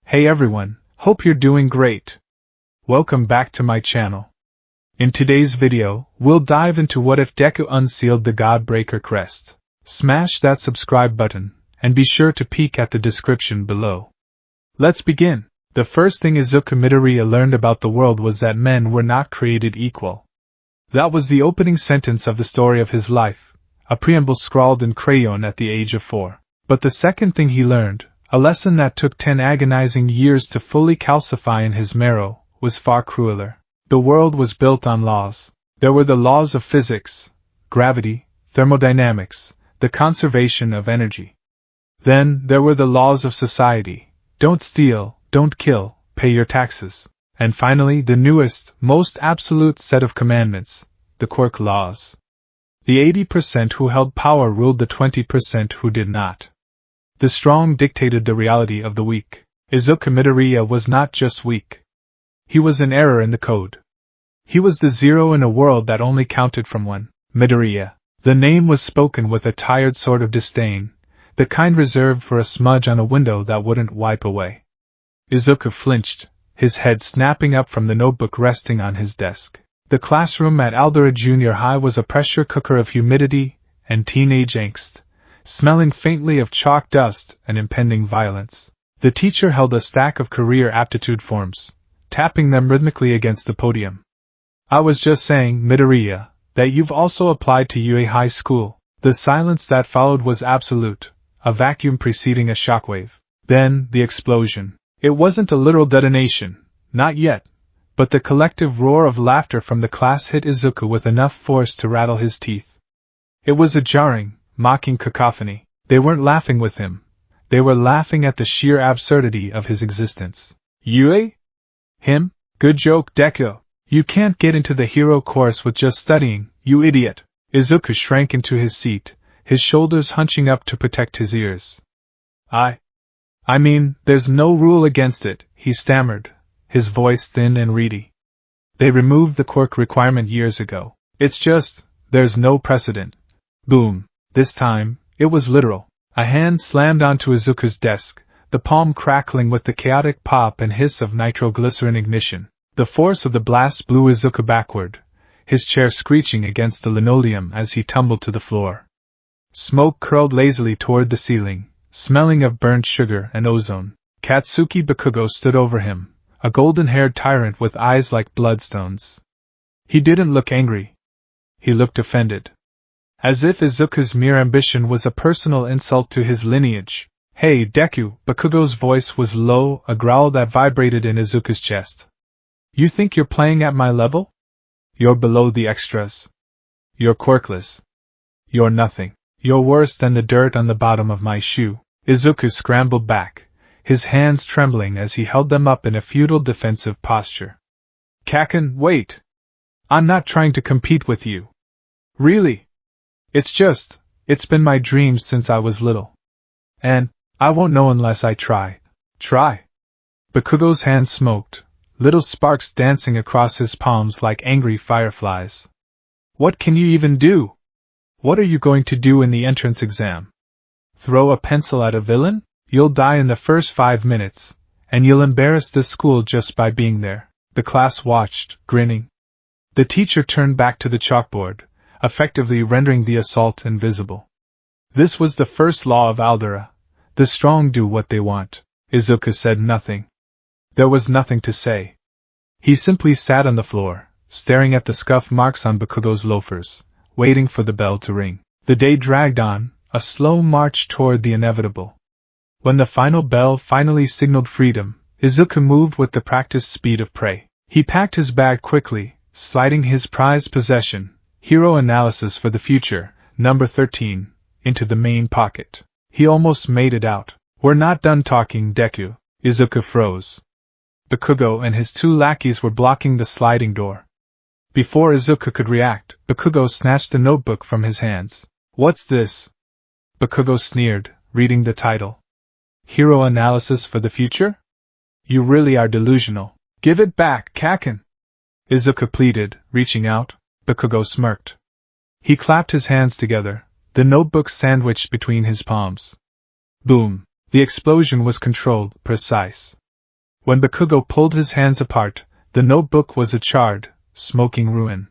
Hey everyone, hope you're doing great. Welcome back to my channel. In today's video, we'll dive into what if Deku unsealed the Godbreaker Crest. Smash that subscribe button, and be sure to peek at the description below. Let's begin. The first thing Izuku Midoriya learned about the world was that men were not created equal. That was the opening sentence of the story of his life, a preamble scrawled in crayon at the age of 4. But the second thing he learned, a lesson that took 10 agonizing years to fully calcify in his marrow, was far crueler. The world was built on laws. There were the laws of physics, gravity, thermodynamics, the conservation of energy. Then there were the laws of society. Don't steal, don't kill, pay your taxes. And finally, the newest, most absolute set of commandments, the quirk laws. The 80% who held power ruled the 20% who did not. The strong dictated the reality of the weak. Izuku Midoriya was not just weak. He was an error in the code. He was the zero in a world that only counted from 1. Midoriya. The name was spoken with a tired sort of disdain, the kind reserved for a smudge on a window that wouldn't wipe away. Izuku flinched, his head snapping up from the notebook resting on his desk. The classroom at Aldera Junior High was a pressure cooker of humidity and teenage angst, smelling faintly of chalk dust and impending violence. The teacher held a stack of career aptitude forms, tapping them rhythmically against the podium. I was just saying, Midoriya, that you've also applied to UA High School. The silence that followed was absolute, a vacuum preceding a shockwave. Then, the explosion. It wasn't a literal detonation, not yet, but the collective roar of laughter from the class hit Izuku with enough force to rattle his teeth. It was a jarring, mocking cacophony. They weren't laughing with him. They were laughing at the sheer absurdity of his existence. UA? Him? Good joke, Deku. You can't get into the hero course with just studying, you idiot. Izuku shrank into his seat, his shoulders hunching up to protect his ears. I mean, there's no rule against it, he stammered, his voice thin and reedy. They removed the quirk requirement years ago. It's just, there's no precedent. Boom. This time, it was literal. A hand slammed onto Izuku's desk, the palm crackling with the chaotic pop and hiss of nitroglycerin ignition. The force of the blast blew Izuku backward, his chair screeching against the linoleum as he tumbled to the floor. Smoke curled lazily toward the ceiling, smelling of burnt sugar and ozone. Katsuki Bakugo stood over him, a golden-haired tyrant with eyes like bloodstones. He didn't look angry. He looked offended. As if Izuku's mere ambition was a personal insult to his lineage. Hey, Deku, Bakugo's voice was low, a growl that vibrated in Izuku's chest. You think you're playing at my level? You're below the extras. You're quirkless. You're nothing. You're worse than the dirt on the bottom of my shoe. Izuku scrambled back, his hands trembling as he held them up in a futile defensive posture. Kaken, wait! I'm not trying to compete with you. Really? It's been my dream since I was little. And, I won't know unless I try. Try? Bakugo's hand smoked, little sparks dancing across his palms like angry fireflies. What can you even do? What are you going to do in the entrance exam? Throw a pencil at a villain? You'll die in the first 5 minutes, and you'll embarrass this school just by being there. The class watched, grinning. The teacher turned back to the chalkboard, effectively rendering the assault invisible. This was the first law of Aldera. The strong do what they want. Izuku said nothing. There was nothing to say. He simply sat on the floor, staring at the scuff marks on Bakugo's loafers, waiting for the bell to ring. The day dragged on, a slow march toward the inevitable. When the final bell finally signaled freedom, Izuku moved with the practiced speed of prey. He packed his bag quickly, sliding his prized possession, Hero Analysis for the Future, number 13, into the main pocket. He almost made it out. We're not done talking, Deku. Izuku froze. Bakugo and his 2 lackeys were blocking the sliding door. Before Izuku could react, Bakugo snatched the notebook from his hands. What's this? Bakugo sneered, reading the title. Hero Analysis for the Future? You really are delusional. Give it back, Kaken! Izuku pleaded, reaching out. Bakugo smirked. He clapped his hands together, the notebook sandwiched between his palms. Boom! The explosion was controlled, precise. When Bakugo pulled his hands apart, the notebook was a charred, smoking ruin.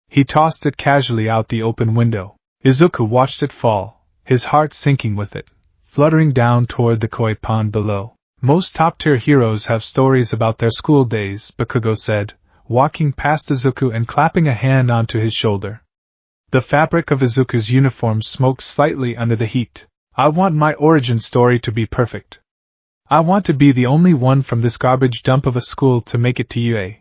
He tossed it casually out the open window. Izuku watched it fall, his heart sinking with it, fluttering down toward the koi pond below. Most top-tier heroes have stories about their school days, Bakugo said, walking past Izuku and clapping a hand onto his shoulder. The fabric of Izuku's uniform smoked slightly under the heat. I want my origin story to be perfect. I want to be the only one from this garbage dump of a school to make it to UA.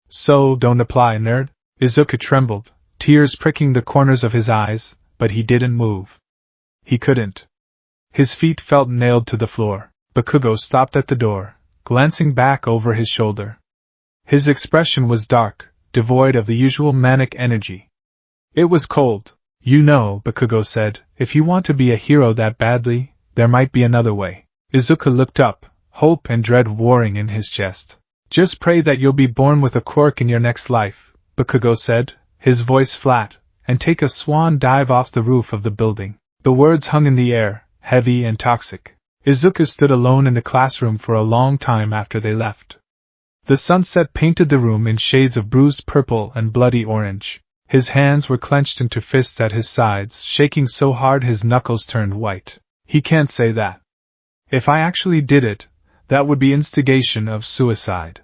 So, don't apply, nerd. Izuku trembled, tears pricking the corners of his eyes, but he didn't move. He couldn't. His feet felt nailed to the floor. Bakugo stopped at the door, glancing back over his shoulder. His expression was dark, devoid of the usual manic energy. It was cold. You know, Bakugo said, if you want to be a hero that badly, there might be another way. Izuku looked up, hope and dread warring in his chest. Just pray that you'll be born with a quirk in your next life, Bakugo said, his voice flat, and take a swan dive off the roof of the building. The words hung in the air, heavy and toxic. Izuku stood alone in the classroom for a long time after they left. The sunset painted the room in shades of bruised purple and bloody orange. His hands were clenched into fists at his sides, shaking so hard his knuckles turned white. He can't say that. If I actually did it, that would be instigation of suicide.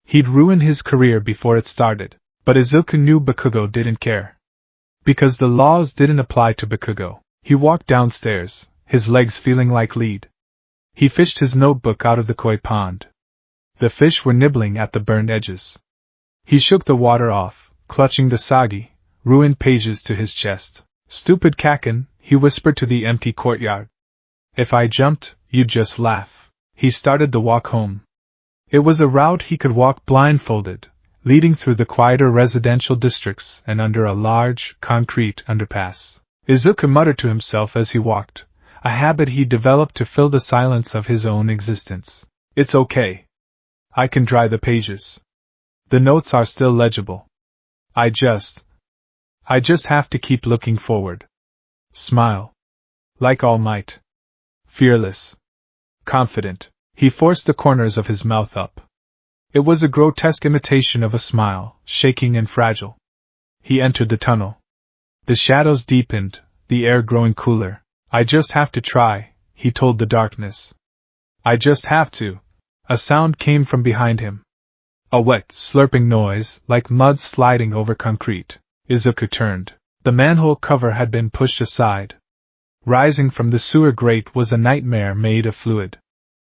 He'd ruin his career before it started. But Izuku knew Bakugo didn't care. Because the laws didn't apply to Bakugo. He walked downstairs, his legs feeling like lead. He fished his notebook out of the koi pond. The fish were nibbling at the burned edges. He shook the water off, clutching the soggy, ruined pages to his chest. Stupid Kaken, he whispered to the empty courtyard. If I jumped, you'd just laugh. He started the walk home. It was a route he could walk blindfolded, leading through the quieter residential districts and under a large, concrete underpass. Izuku muttered to himself as he walked, a habit he developed to fill the silence of his own existence. It's okay. I can dry the pages. The notes are still legible. I just have to keep looking forward. Smile. Like All Might. Fearless. Confident. He forced the corners of his mouth up. It was a grotesque imitation of a smile, shaking and fragile. He entered the tunnel. The shadows deepened, the air growing cooler. I just have to try, he told the darkness. I just have to. A sound came from behind him. A wet, slurping noise, like mud sliding over concrete. Izuku turned. The manhole cover had been pushed aside. Rising from the sewer grate was a nightmare made of fluid.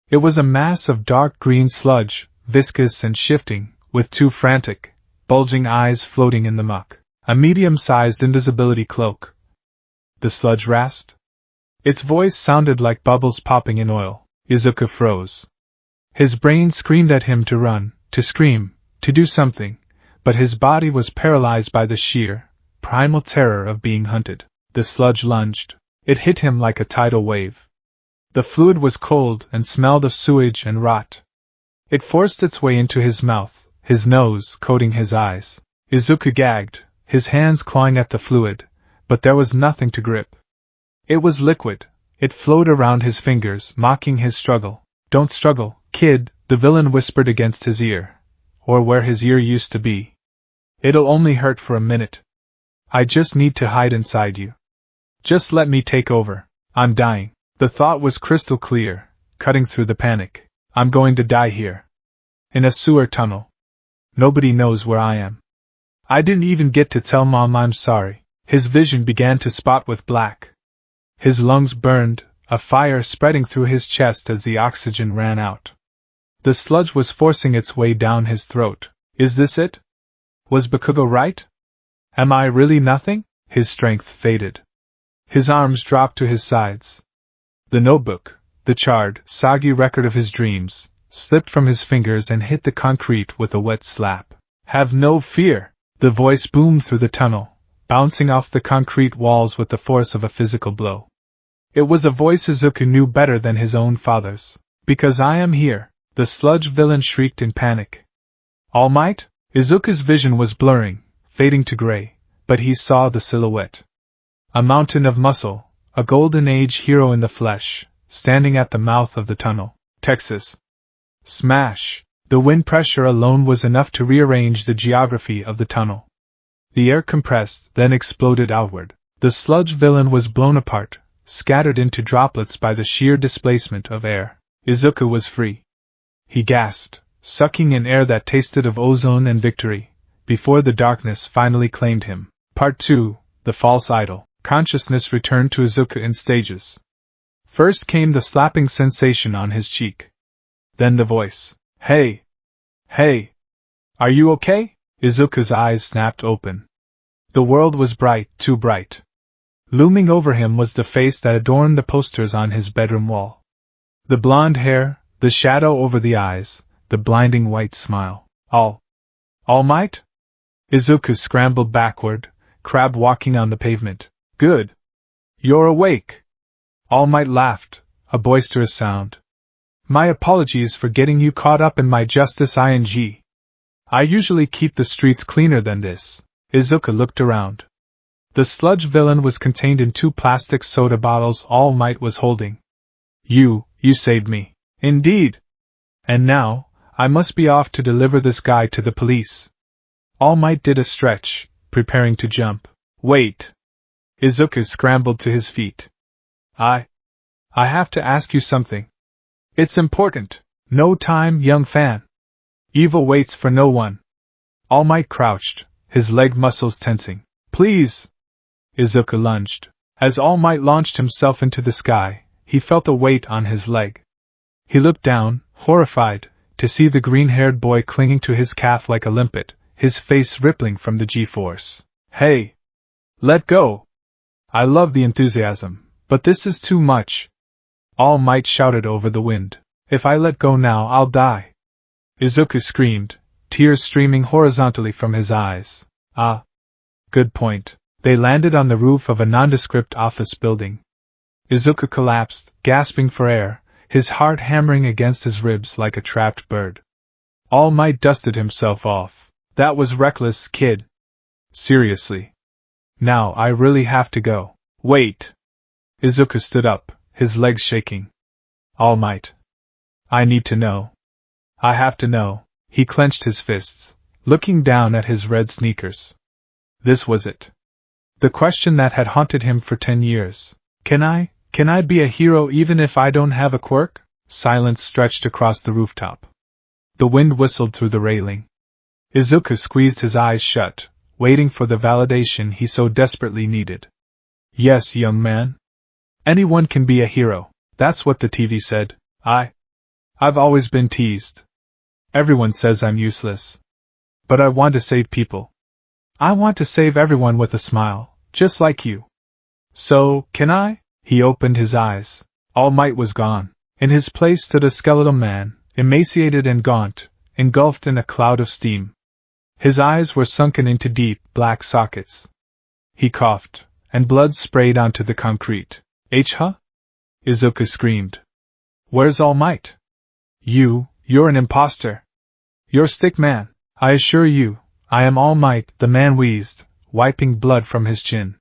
It was a mass of dark green sludge, viscous and shifting, with two frantic, bulging eyes floating in the muck. A medium-sized invisibility cloak. The sludge rasped. Its voice sounded like bubbles popping in oil. Izuku froze. His brain screamed at him to run, to scream, to do something, but his body was paralyzed by the sheer, primal terror of being hunted. The sludge lunged. It hit him like a tidal wave. The fluid was cold and smelled of sewage and rot. It forced its way into his mouth, his nose coating his eyes. Izuku gagged, his hands clawing at the fluid, but there was nothing to grip. It was liquid. It flowed around his fingers, mocking his struggle. Don't struggle, kid, the villain whispered against his ear, or where his ear used to be. It'll only hurt for a minute. I just need to hide inside you. Just let me take over. I'm dying. The thought was crystal clear, cutting through the panic. I'm going to die here. In a sewer tunnel. Nobody knows where I am. I didn't even get to tell Mom I'm sorry. His vision began to spot with black. His lungs burned, a fire spreading through his chest as the oxygen ran out. The sludge was forcing its way down his throat. Is this it? Was Bakugo right? Am I really nothing? His strength faded. His arms dropped to his sides. The notebook, the charred, soggy record of his dreams, slipped from his fingers and hit the concrete with a wet slap. Have no fear! The voice boomed through the tunnel, bouncing off the concrete walls with the force of a physical blow. It was a voice Izuku knew better than his own father's. Because I am here, the sludge villain shrieked in panic. All Might? Izuku's vision was blurring, fading to gray, but he saw the silhouette. A mountain of muscle, a golden age hero in the flesh, standing at the mouth of the tunnel. Texas. Smash! The wind pressure alone was enough to rearrange the geography of the tunnel. The air compressed, then exploded outward. The sludge villain was blown apart, scattered into droplets by the sheer displacement of air. Izuku was free. He gasped, sucking in air that tasted of ozone and victory, before the darkness finally claimed him. Part 2, The False Idol. Consciousness returned to Izuku in stages. First came the slapping sensation on his cheek. Then the voice. Hey! Hey! Are you okay? Izuku's eyes snapped open. The world was bright, too bright. Looming over him was the face that adorned the posters on his bedroom wall. The blonde hair, the shadow over the eyes, the blinding white smile. All Might? Izuku scrambled backward, crab walking on the pavement. Good. You're awake. All Might laughed, a boisterous sound. My apologies for getting you caught up in my justice ing. I usually keep the streets cleaner than this. Izuku looked around. The sludge villain was contained in 2 plastic soda bottles All Might was holding. You saved me. Indeed. And now, I must be off to deliver this guy to the police. All Might did a stretch, preparing to jump. Wait. Izuku scrambled to his feet. I have to ask you something. It's important. No time, young fan. Evil waits for no one. All Might crouched, his leg muscles tensing. Please! Izuku lunged. As All Might launched himself into the sky, he felt a weight on his leg. He looked down, horrified, to see the green-haired boy clinging to his calf like a limpet, his face rippling from the G-force. Hey! Let go! I love the enthusiasm, but this is too much. All Might shouted over the wind. If I let go now, I'll die. Izuku screamed, tears streaming horizontally from his eyes. Ah. Good point. They landed on the roof of a nondescript office building. Izuku collapsed, gasping for air, his heart hammering against his ribs like a trapped bird. All Might dusted himself off. That was reckless, kid. Seriously. Now I really have to go. Wait. Izuku stood up, his legs shaking. All Might. I need to know. I have to know. He clenched his fists, looking down at his red sneakers. This was it. The question that had haunted him for 10 years. Can I be a hero even if I don't have a quirk? Silence stretched across the rooftop. The wind whistled through the railing. Izuku squeezed his eyes shut, waiting for the validation he so desperately needed. Yes, young man. Anyone can be a hero. That's what the TV said. I've always been teased. Everyone says I'm useless. But I want to save people. I want to save everyone with a smile, just like you. So, can I? He opened his eyes. All Might was gone. In his place stood a skeletal man, emaciated and gaunt, engulfed in a cloud of steam. His eyes were sunken into deep, black sockets. He coughed, and blood sprayed onto the concrete. Huh? Izuku screamed. Where's All Might? You're an imposter. You're stick man. I assure you, I am All Might, the man wheezed, wiping blood from his chin.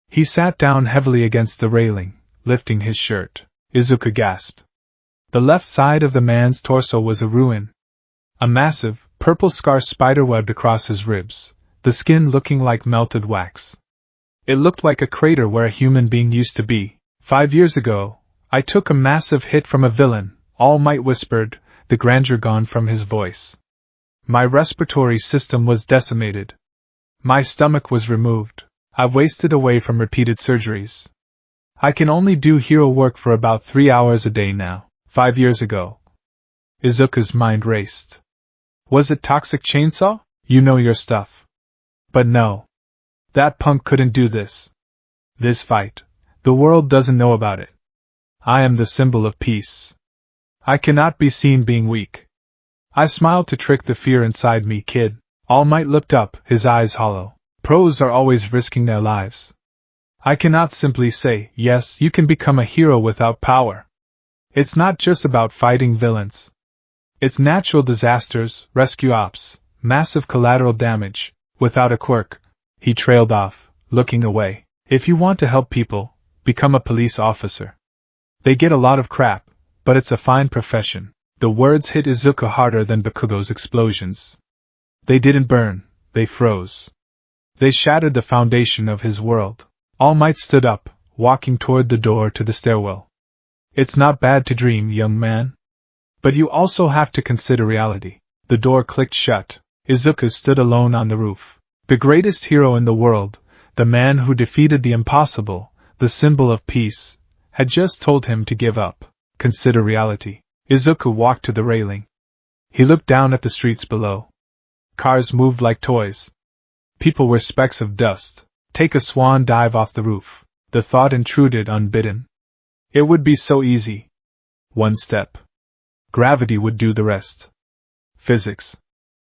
He sat down heavily against the railing, lifting his shirt. Izuku gasped. The left side of the man's torso was a ruin. A massive, purple scar spiderwebbed across his ribs, the skin looking like melted wax. It looked like a crater where a human being used to be. 5 years ago, I took a massive hit from a villain, All Might whispered, the grandeur gone from his voice. My respiratory system was decimated. My stomach was removed. I've wasted away from repeated surgeries. I can only do hero work for about 3 hours a day now. 5 years ago. Izuku's mind raced. Was it Toxic Chainsaw? You know your stuff. But no. That punk couldn't do this. This fight. The world doesn't know about it. I am the symbol of peace. I cannot be seen being weak. I smiled to trick the fear inside me, kid. All Might looked up, his eyes hollow. Pros are always risking their lives. I cannot simply say, yes, you can become a hero without power. It's not just about fighting villains. It's natural disasters, rescue ops, massive collateral damage, without a quirk. He trailed off, looking away. If you want to help people, become a police officer. They get a lot of crap, but it's a fine profession. The words hit Izuku harder than Bakugo's explosions. They didn't burn, they froze. They shattered the foundation of his world. All Might stood up, walking toward the door to the stairwell. It's not bad to dream, young man. But you also have to consider reality. The door clicked shut. Izuku stood alone on the roof. The greatest hero in the world, the man who defeated the impossible, the symbol of peace, had just told him to give up. Consider reality. Izuku walked to the railing. He looked down at the streets below. Cars moved like toys. People were specks of dust. Take a swan dive off the roof. The thought intruded unbidden. It would be so easy. One step. Gravity would do the rest. Physics.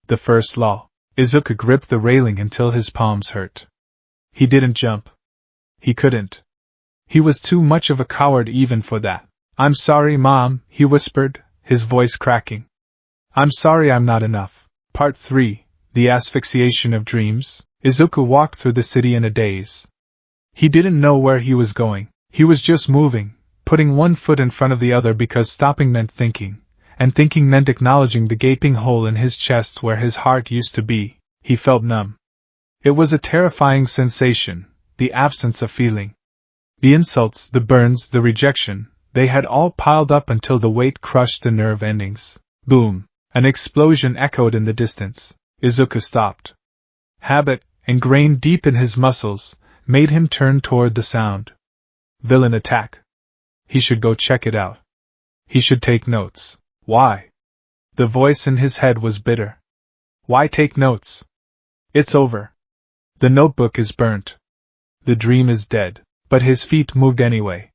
The first law. Izuku gripped the railing until his palms hurt. He didn't jump. He couldn't. He was too much of a coward even for that. I'm sorry, Mom, he whispered, his voice cracking. I'm sorry I'm not enough. Part 3. The Asphyxiation of Dreams. Izuku walked through the city in a daze. He didn't know where he was going. He was just moving, putting one foot in front of the other because stopping meant thinking, and thinking meant acknowledging the gaping hole in his chest where his heart used to be. He felt numb. It was a terrifying sensation, the absence of feeling. The insults, the burns, the rejection, they had all piled up until the weight crushed the nerve endings. Boom! An explosion echoed in the distance. Izuku stopped. Habit, ingrained deep in his muscles, made him turn toward the sound. Villain attack. He should go check it out. He should take notes. Why? The voice in his head was bitter. Why take notes? It's over. The notebook is burnt. The dream is dead. But his feet moved anyway.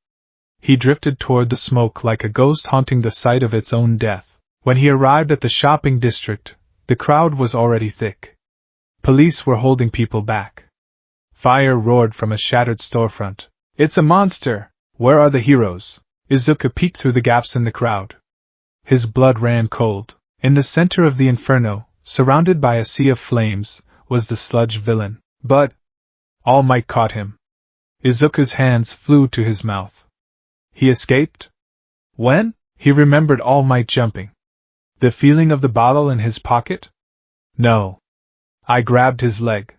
He drifted toward the smoke like a ghost haunting the site of its own death. When he arrived at the shopping district, the crowd was already thick. Police were holding people back. Fire roared from a shattered storefront. It's a monster! Where are the heroes? Izuku peeked through the gaps in the crowd. His blood ran cold. In the center of the inferno, surrounded by a sea of flames, was the sludge villain. But All Might caught him. Izuku's hands flew to his mouth. He escaped? When? He remembered All Might jumping. The feeling of the bottle in his pocket? No. I grabbed his leg.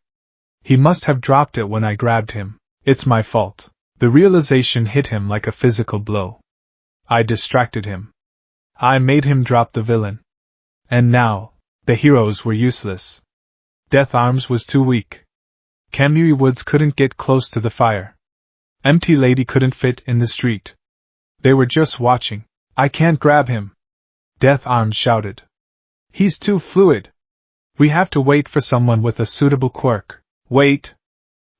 He must have dropped it when I grabbed him. It's my fault. The realization hit him like a physical blow. I distracted him. I made him drop the villain. And now, the heroes were useless. Death Arms was too weak. Kamui Woods couldn't get close to the fire. Empty Lady couldn't fit in the street. They were just watching. I can't grab him. Death Arms shouted. He's too fluid. We have to wait for someone with a suitable quirk. Wait.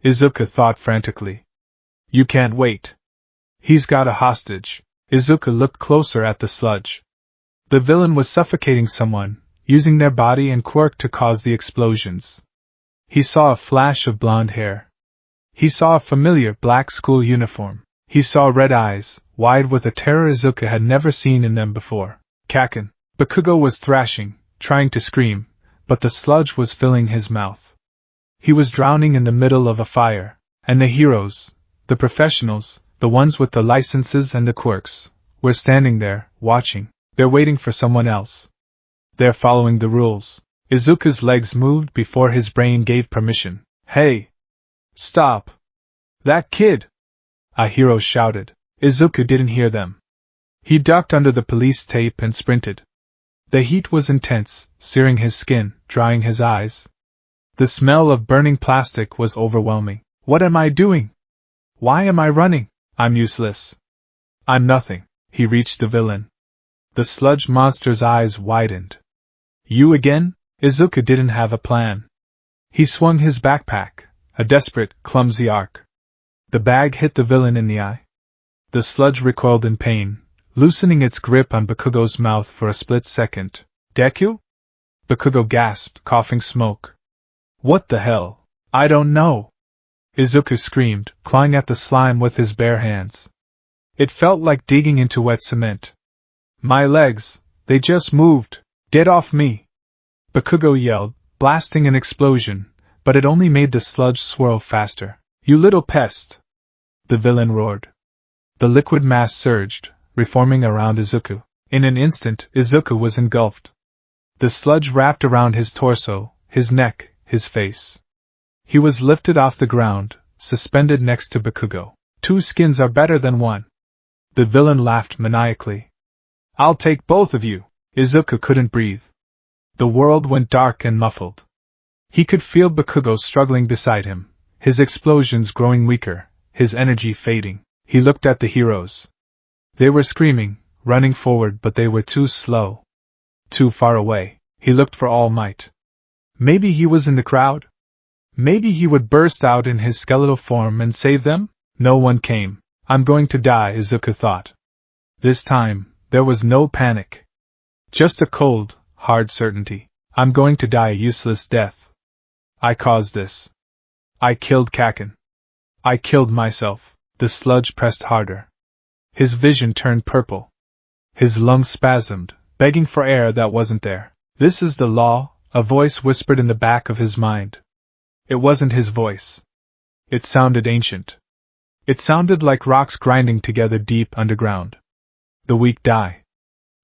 Izuku thought frantically. You can't wait. He's got a hostage. Izuku looked closer at the sludge. The villain was suffocating someone, using their body and quirk to cause the explosions. He saw a flash of blonde hair. He saw a familiar black school uniform. He saw red eyes, wide with a terror Izuku had never seen in them before. Kaken. Bakugo was thrashing, trying to scream, but the sludge was filling his mouth. He was drowning in the middle of a fire, and the heroes, the professionals, the ones with the licenses and the quirks, were standing there, watching. They're waiting for someone else. They're following the rules. Izuku's legs moved before his brain gave permission. Hey! Stop! That kid! A hero shouted. Izuku didn't hear them. He ducked under the police tape and sprinted. The heat was intense, searing his skin, drying his eyes. The smell of burning plastic was overwhelming. What am I doing? Why am I running? I'm useless. I'm nothing. He reached the villain. The sludge monster's eyes widened. You again? Izuku didn't have a plan. He swung his backpack, a desperate, clumsy arc. The bag hit the villain in the eye. The sludge recoiled in pain, loosening its grip on Bakugo's mouth for a split second. Deku? Bakugo gasped, coughing smoke. What the hell? I don't know. Izuku screamed, clawing at the slime with his bare hands. It felt like digging into wet cement. My legs, they just moved. Get off me! Bakugo yelled, blasting an explosion, but it only made the sludge swirl faster. You little pest! The villain roared. The liquid mass surged, reforming around Izuku. In an instant, Izuku was engulfed. The sludge wrapped around his torso, his neck, his face. He was lifted off the ground, suspended next to Bakugo. 2 skins are better than 1. The villain laughed maniacally. I'll take both of you. Izuku couldn't breathe. The world went dark and muffled. He could feel Bakugo struggling beside him, his explosions growing weaker, his energy fading. He looked at the heroes. They were screaming, running forward, but they were too slow. Too far away. He looked for All Might. Maybe he was in the crowd? Maybe he would burst out in his skeletal form and save them? No one came. I'm going to die, Izuku thought. This time, there was no panic. Just a cold, hard certainty. I'm going to die a useless death. I caused this. I killed Kaken. I killed myself. The sludge pressed harder. His vision turned purple. His lungs spasmed, begging for air that wasn't there. This is the law, a voice whispered in the back of his mind. It wasn't his voice. It sounded ancient. It sounded like rocks grinding together deep underground. The weak die.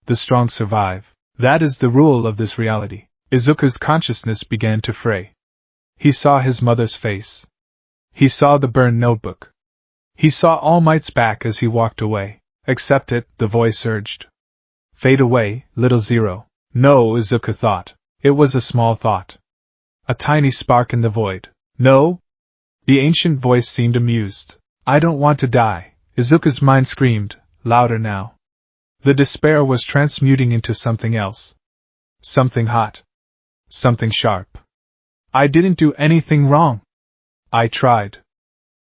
The strong survive. That is the rule of this reality. Izuku's consciousness began to fray. He saw his mother's face. He saw the burned notebook. He saw All Might's back as he walked away. Accept it, the voice urged. Fade away, little Zero. No, Izuku thought. It was a small thought. A tiny spark in the void. No? The ancient voice seemed amused. I don't want to die. Izuku's mind screamed, louder now. The despair was transmuting into something else. Something hot. Something sharp. I didn't do anything wrong. I tried.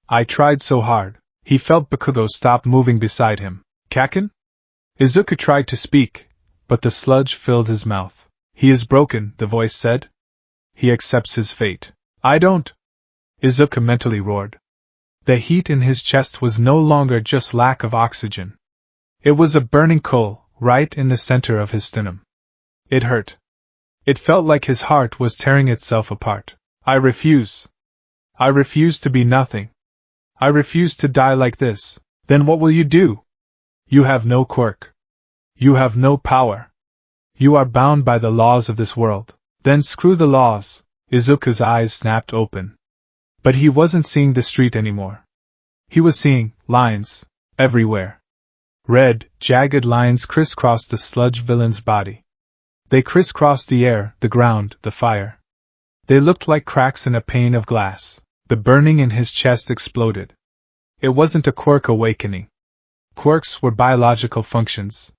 I tried so hard. He felt Bakugo stop moving beside him. Kaken? Izuku tried to speak, but the sludge filled his mouth. He is broken, the voice said. He accepts his fate. I don't. Izuku mentally roared. The heat in his chest was no longer just lack of oxygen. It was a burning coal, right in the center of his sternum. It hurt. It felt like his heart was tearing itself apart. I refuse. I refuse to be nothing. I refuse to die like this. Then what will you do? You have no quirk. You have no power. You are bound by the laws of this world. Then screw the laws. Izuku's eyes snapped open. But he wasn't seeing the street anymore. He was seeing lines everywhere. Red, jagged lines crisscrossed the sludge villain's body. They crisscrossed the air, the ground, the fire. They looked like cracks in a pane of glass. The burning in his chest exploded. It wasn't a quirk awakening. Quirks were biological functions.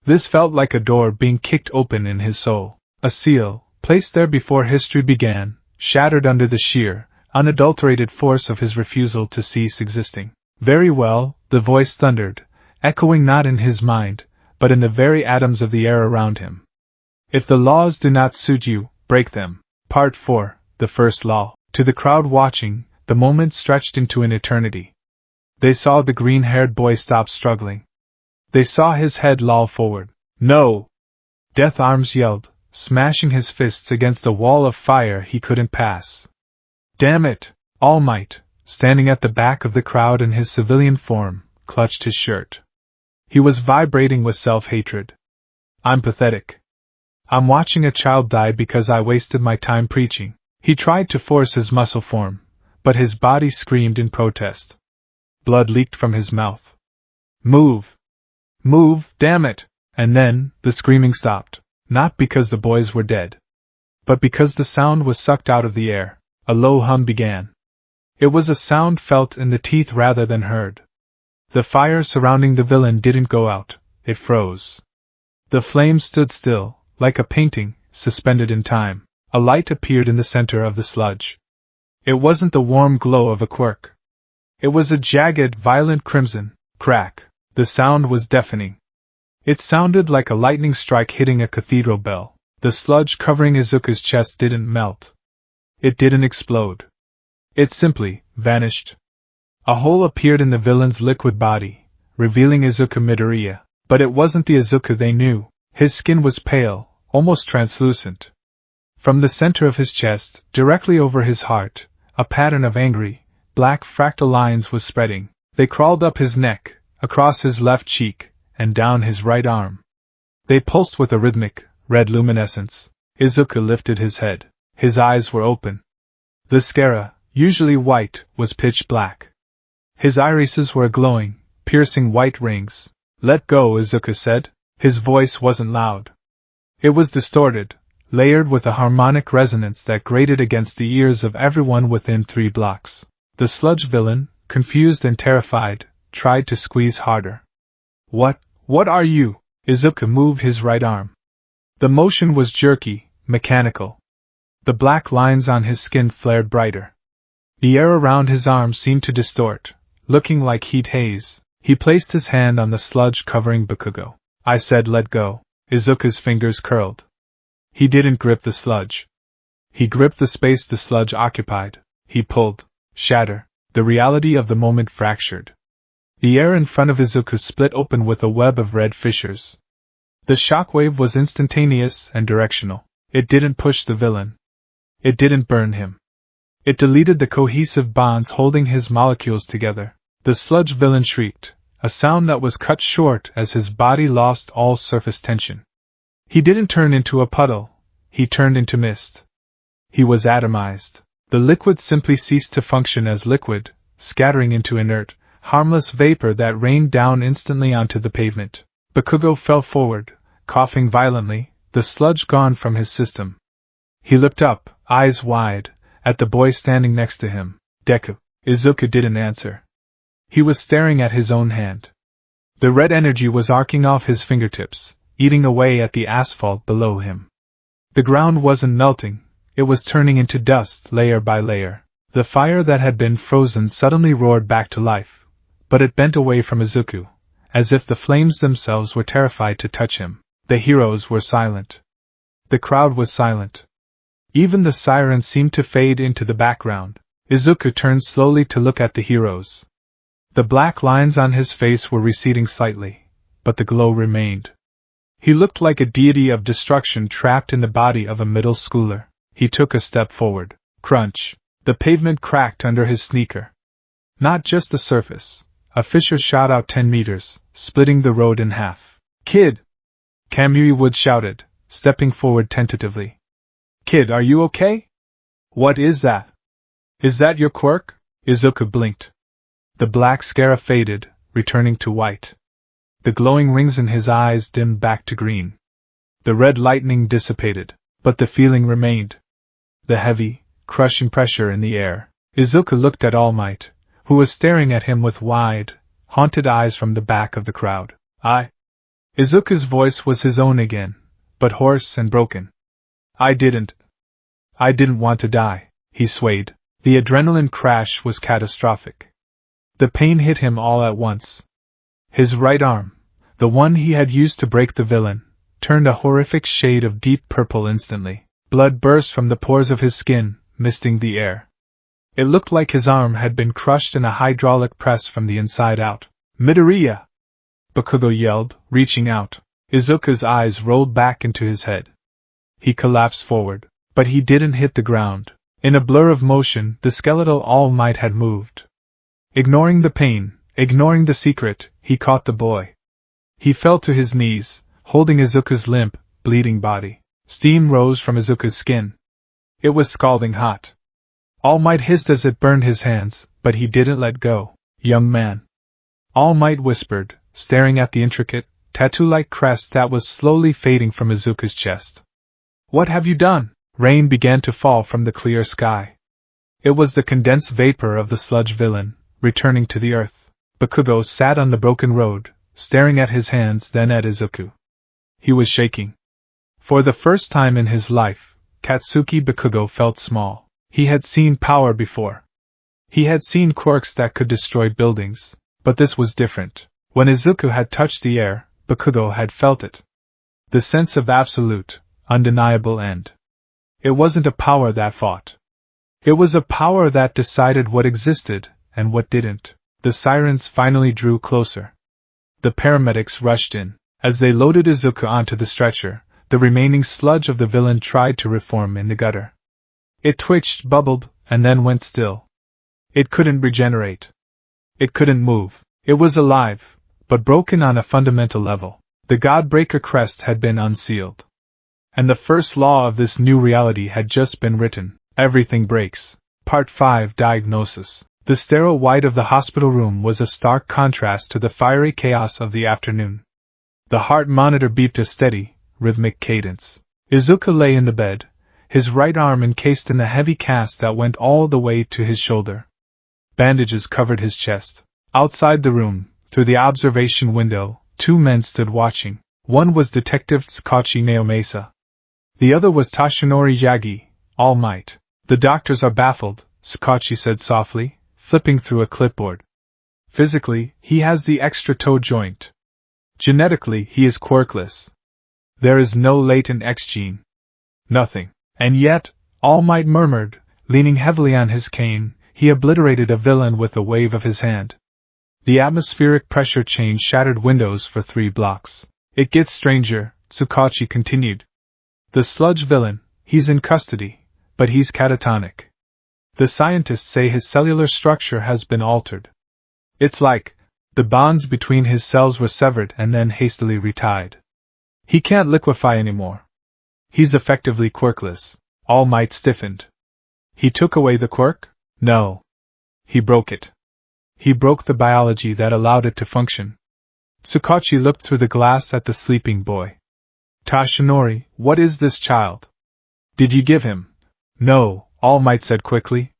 This felt like a door being kicked open in his soul. A seal, placed there before history began, shattered under the sheer, unadulterated force of his refusal to cease existing. Very well, the voice thundered, echoing not in his mind, but in the very atoms of the air around him. If the laws do not suit you, break them. Part 4, the first law. To the crowd watching, the moment stretched into an eternity. They saw the green-haired boy stop struggling. They saw his head loll forward. No! Death Arms yelled, smashing his fists against a wall of fire he couldn't pass. Damn it! All Might, standing at the back of the crowd in his civilian form, clutched his shirt. He was vibrating with self-hatred. I'm pathetic. I'm watching a child die because I wasted my time preaching. He tried to force his muscle form, but his body screamed in protest. Blood leaked from his mouth. Move! Move, damn it! And then, the screaming stopped, not because the boys were dead, but because the sound was sucked out of the air. A low hum began. It was a sound felt in the teeth rather than heard. The fire surrounding the villain didn't go out, it froze. The flames stood still, like a painting, suspended in time. A light appeared in the center of the sludge. It wasn't the warm glow of a quirk. It was a jagged, violent crimson. Crack. The sound was deafening. It sounded like a lightning strike hitting a cathedral bell. The sludge covering Izuku's chest didn't melt. It didn't explode. It simply vanished. A hole appeared in the villain's liquid body, revealing Izuku Midoriya. But it wasn't the Izuku they knew. His skin was pale, almost translucent. From the center of his chest, directly over his heart, a pattern of angry, black fractal lines was spreading. They crawled up his neck, across his left cheek, and down his right arm. They pulsed with a rhythmic, red luminescence. Izuku lifted his head. His eyes were open. The scara, usually white, was pitch black. His irises were glowing, piercing white rings. "Let go," Izuku said. His voice wasn't loud. It was distorted, layered with a harmonic resonance that grated against the ears of everyone within 3 blocks. The sludge villain, confused and terrified, tried to squeeze harder. What are you?" Izuku moved his right arm. The motion was jerky, mechanical. The black lines on his skin flared brighter. The air around his arm seemed to distort, looking like heat haze. He placed his hand on the sludge covering Bakugo. "I said let go." Izuku's fingers curled. He didn't grip the sludge. He gripped the space the sludge occupied. He pulled. Shatter. The reality of the moment fractured. The air in front of Izuku split open with a web of red fissures. The shockwave was instantaneous and directional. It didn't push the villain. It didn't burn him. It deleted the cohesive bonds holding his molecules together. The sludge villain shrieked, a sound that was cut short as his body lost all surface tension. He didn't turn into a puddle. He turned into mist. He was atomized. The liquid simply ceased to function as liquid, scattering into inert, harmless vapor that rained down instantly onto the pavement. Bakugo fell forward, coughing violently, the sludge gone from his system. He looked up, eyes wide, at the boy standing next to him. "Deku." Izuku didn't answer. He was staring at his own hand. The red energy was arcing off his fingertips, eating away at the asphalt below him. The ground wasn't melting, it was turning into dust layer by layer. The fire that had been frozen suddenly roared back to life, but it bent away from Izuku, as if the flames themselves were terrified to touch him. The heroes were silent. The crowd was silent. Even the sirens seemed to fade into the background. Izuku turned slowly to look at the heroes. The black lines on his face were receding slightly, but the glow remained. He looked like a deity of destruction trapped in the body of a middle schooler. He took a step forward. Crunch! The pavement cracked under his sneaker. Not just the surface. A fissure shot out 10 meters, splitting the road in half. "Kid!" Kamui Wood shouted, stepping forward tentatively. "Kid, are you okay? What is that? Is that your quirk?" Izuku blinked. The black scara faded, returning to white. The glowing rings in his eyes dimmed back to green. The red lightning dissipated, but the feeling remained. The heavy, crushing pressure in the air. Izuku looked at All Might, who was staring at him with wide, haunted eyes from the back of the crowd. Izuku's voice was his own again, but hoarse and broken. I didn't want to die." He swayed. The adrenaline crash was catastrophic. The pain hit him all at once. His right arm, the one he had used to break the villain, turned a horrific shade of deep purple instantly. Blood burst from the pores of his skin, misting the air. It looked like his arm had been crushed in a hydraulic press from the inside out. "Midoriya!" Bakugo yelled, reaching out. Izuku's eyes rolled back into his head. He collapsed forward, but he didn't hit the ground. In a blur of motion, the skeletal All Might had moved. Ignoring the pain, ignoring the secret, he caught the boy. He fell to his knees, holding Izuku's limp, bleeding body. Steam rose from Izuku's skin. It was scalding hot. All Might hissed as it burned his hands, but he didn't let go. "Young man," All Might whispered, staring at the intricate, tattoo-like crest that was slowly fading from Izuku's chest. "What have you done?" Rain began to fall from the clear sky. It was the condensed vapor of the sludge villain, returning to the earth. Bakugo sat on the broken road, staring at his hands, then at Izuku. He was shaking. For the first time in his life, Katsuki Bakugo felt small. He had seen power before. He had seen quirks that could destroy buildings, but this was different. When Izuku had touched the air, Bakugo had felt it. The sense of absolute, undeniable end. It wasn't a power that fought. It was a power that decided what existed, and what didn't. The sirens finally drew closer. The paramedics rushed in. As they loaded Izuku onto the stretcher, the remaining sludge of the villain tried to reform in the gutter. It twitched, bubbled, and then went still. It couldn't regenerate. It couldn't move. It was alive, but broken on a fundamental level. The Godbreaker crest had been unsealed. And the first law of this new reality had just been written. Everything breaks. Part 5 Diagnosis. The sterile white of the hospital room was a stark contrast to the fiery chaos of the afternoon. The heart monitor beeped a steady, rhythmic cadence. Izuku lay in the bed, his right arm encased in a heavy cast that went all the way to his shoulder. Bandages covered his chest. Outside the room, through the observation window, 2 men stood watching. One was Detective Tsukachi Naomasa. The other was Tashinori Yagi, All Might. The doctors are baffled, Tsukachi said softly, flipping through a clipboard. Physically, he has the extra toe joint. Genetically, he is quirkless. There is no latent X gene. Nothing. And yet, All Might murmured, leaning heavily on his cane, he obliterated a villain with a wave of his hand. The atmospheric pressure change shattered windows for 3 blocks. It gets stranger, Tsukachi continued. The sludge villain, he's in custody, but he's catatonic. The scientists say his cellular structure has been altered. It's like the bonds between his cells were severed and then hastily retied. He can't liquefy anymore. He's effectively quirkless. All Might stiffened. He took away the quirk? No. He broke it. He broke the biology that allowed it to function. Tsukachi looked through the glass at the sleeping boy. Tashinori, what is this child? Did you give him? No, All Might said quickly.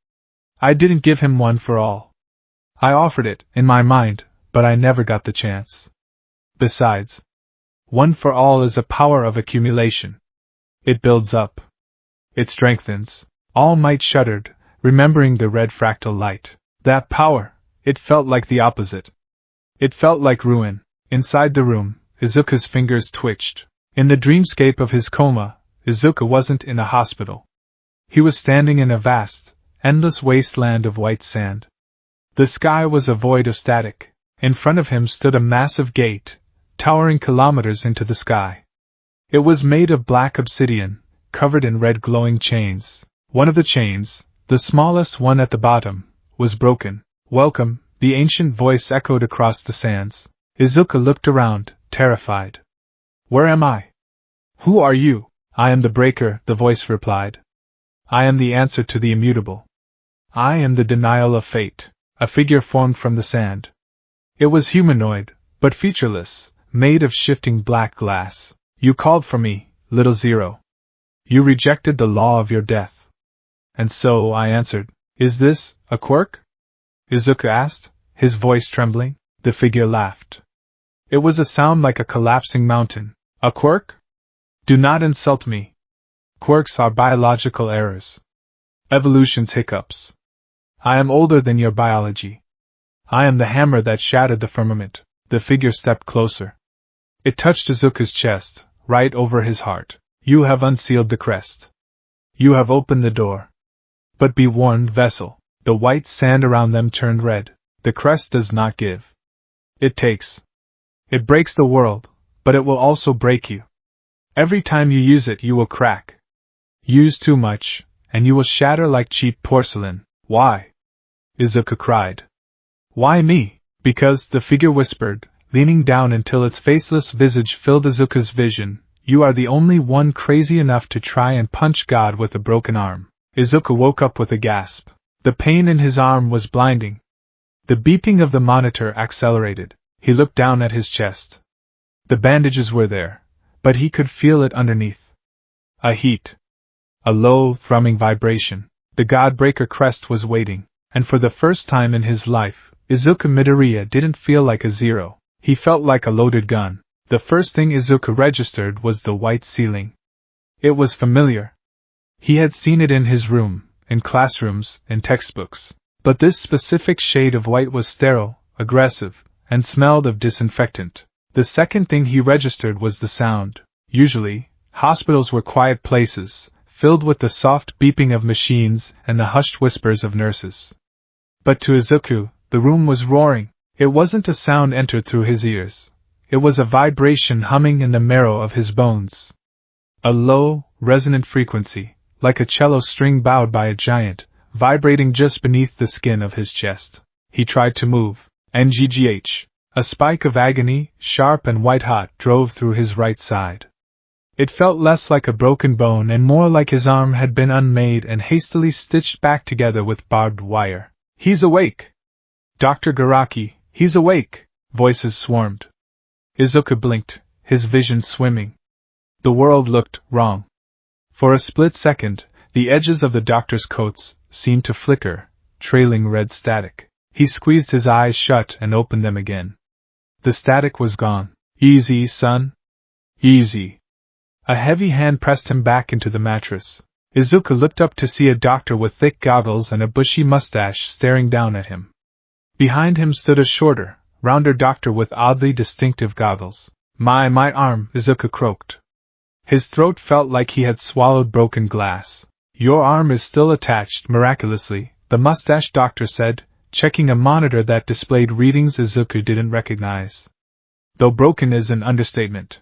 I didn't give him one for all. I offered it, in my mind, but I never got the chance. Besides, one for all is a power of accumulation. It builds up. It strengthens. All Might shuddered, remembering the red fractal light. That power, it felt like the opposite. It felt like ruin. Inside the room, Izuku's fingers twitched. In the dreamscape of his coma, Izuku wasn't in a hospital. He was standing in a vast, endless wasteland of white sand. The sky was a void of static. In front of him stood a massive gate, towering kilometers into the sky. It was made of black obsidian, covered in red glowing chains. One of the chains, the smallest one at the bottom, was broken. Welcome, the ancient voice echoed across the sands. Izuku looked around, terrified. Where am I? Who are you? I am the breaker, the voice replied. I am the answer to the immutable. I am the denial of fate. A figure formed from the sand. It was humanoid, but featureless, made of shifting black glass. You called for me, little Zero. You rejected the law of your death. And so I answered. Is this a quirk? Izuku asked, his voice trembling. The figure laughed. It was a sound like a collapsing mountain. A quirk? Do not insult me. Quirks are biological errors. Evolution's hiccups. I am older than your biology. I am the hammer that shattered the firmament. The figure stepped closer. It touched Izuku's chest, right over his heart. You have unsealed the crest. You have opened the door. But be warned, vessel. The white sand around them turned red. The crest does not give. It takes. It breaks the world, but it will also break you. Every time you use it, you will crack. Use too much, and you will shatter like cheap porcelain. Why? Izuku cried. Why me? Because, the figure whispered, leaning down until its faceless visage filled Izuku's vision, you are the only one crazy enough to try and punch God with a broken arm. Izuku woke up with a gasp. The pain in his arm was blinding. The beeping of the monitor accelerated. He looked down at his chest. The bandages were there, but he could feel it underneath. A heat. A low, thrumming vibration. The Godbreaker crest was waiting, and for the first time in his life, Izuku Midoriya didn't feel like a zero. He felt like a loaded gun. The first thing Izuku registered was the white ceiling. It was familiar. He had seen it in his room, in classrooms, in textbooks. But this specific shade of white was sterile, aggressive, and smelled of disinfectant. The second thing he registered was the sound. Usually, hospitals were quiet places, filled with the soft beeping of machines and the hushed whispers of nurses. But to Izuku, the room was roaring. It wasn't a sound entered through his ears. It was a vibration humming in the marrow of his bones. A low, resonant frequency, like a cello string bowed by a giant, vibrating just beneath the skin of his chest. He tried to move. NGGH. A spike of agony, sharp and white-hot, drove through his right side. It felt less like a broken bone and more like his arm had been unmade and hastily stitched back together with barbed wire. "He's awake! Dr. Garaki, he's awake!" Voices swarmed. Izuku blinked, his vision swimming. The world looked wrong. For a split second, the edges of the doctor's coats seemed to flicker, trailing red static. He squeezed his eyes shut and opened them again. The static was gone. "Easy, son. Easy." A heavy hand pressed him back into the mattress. Izuku looked up to see a doctor with thick goggles and a bushy mustache staring down at him. Behind him stood a shorter, rounder doctor with oddly distinctive goggles. My arm," Izuku croaked. His throat felt like he had swallowed broken glass. "Your arm is still attached, miraculously," the mustache doctor said, checking a monitor that displayed readings Izuku didn't recognize. "Though broken is an understatement.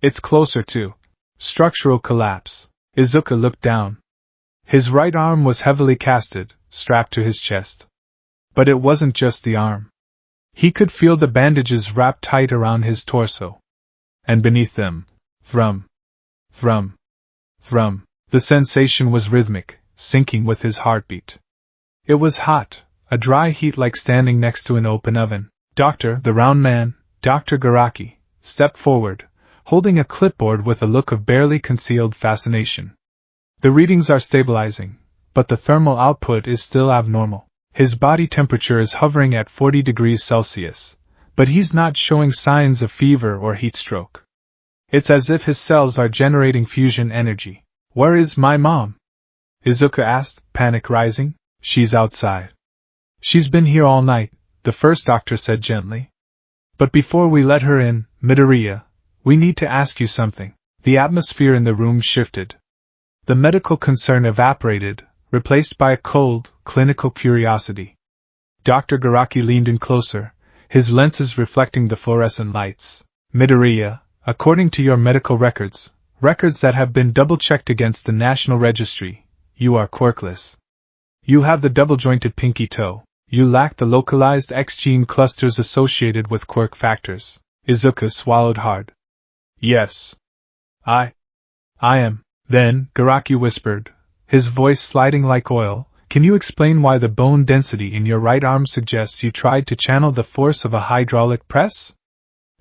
It's closer to structural collapse." Izuku looked down. His right arm was heavily casted, strapped to his chest. But it wasn't just the arm. He could feel the bandages wrapped tight around his torso. And beneath them, thrum, thrum, thrum. The sensation was rhythmic, syncing with his heartbeat. It was hot, a dry heat like standing next to an open oven. The round man, Dr. Garaki, stepped forward, holding a clipboard with a look of barely concealed fascination. "The readings are stabilizing, but the thermal output is still abnormal. His body temperature is hovering at 40 degrees Celsius, but he's not showing signs of fever or heat stroke. It's as if his cells are generating fusion energy." "Where is my mom?" Izuku asked, panic rising. "She's outside. She's been here all night," the first doctor said gently. "But before we let her in, Midoriya, we need to ask you something." The atmosphere in the room shifted. The medical concern evaporated, replaced by a cold, clinical curiosity. Dr. Garaki leaned in closer, his lenses reflecting the fluorescent lights. "Midoriya, according to your medical records that have been double-checked against the National Registry, you are quirkless. You have the double-jointed pinky toe. You lack the localized X gene clusters associated with quirk factors." Izuku swallowed hard. "Yes. I am." "Then," Garaki whispered, his voice sliding like oil, "can you explain why the bone density in your right arm suggests you tried to channel the force of a hydraulic press?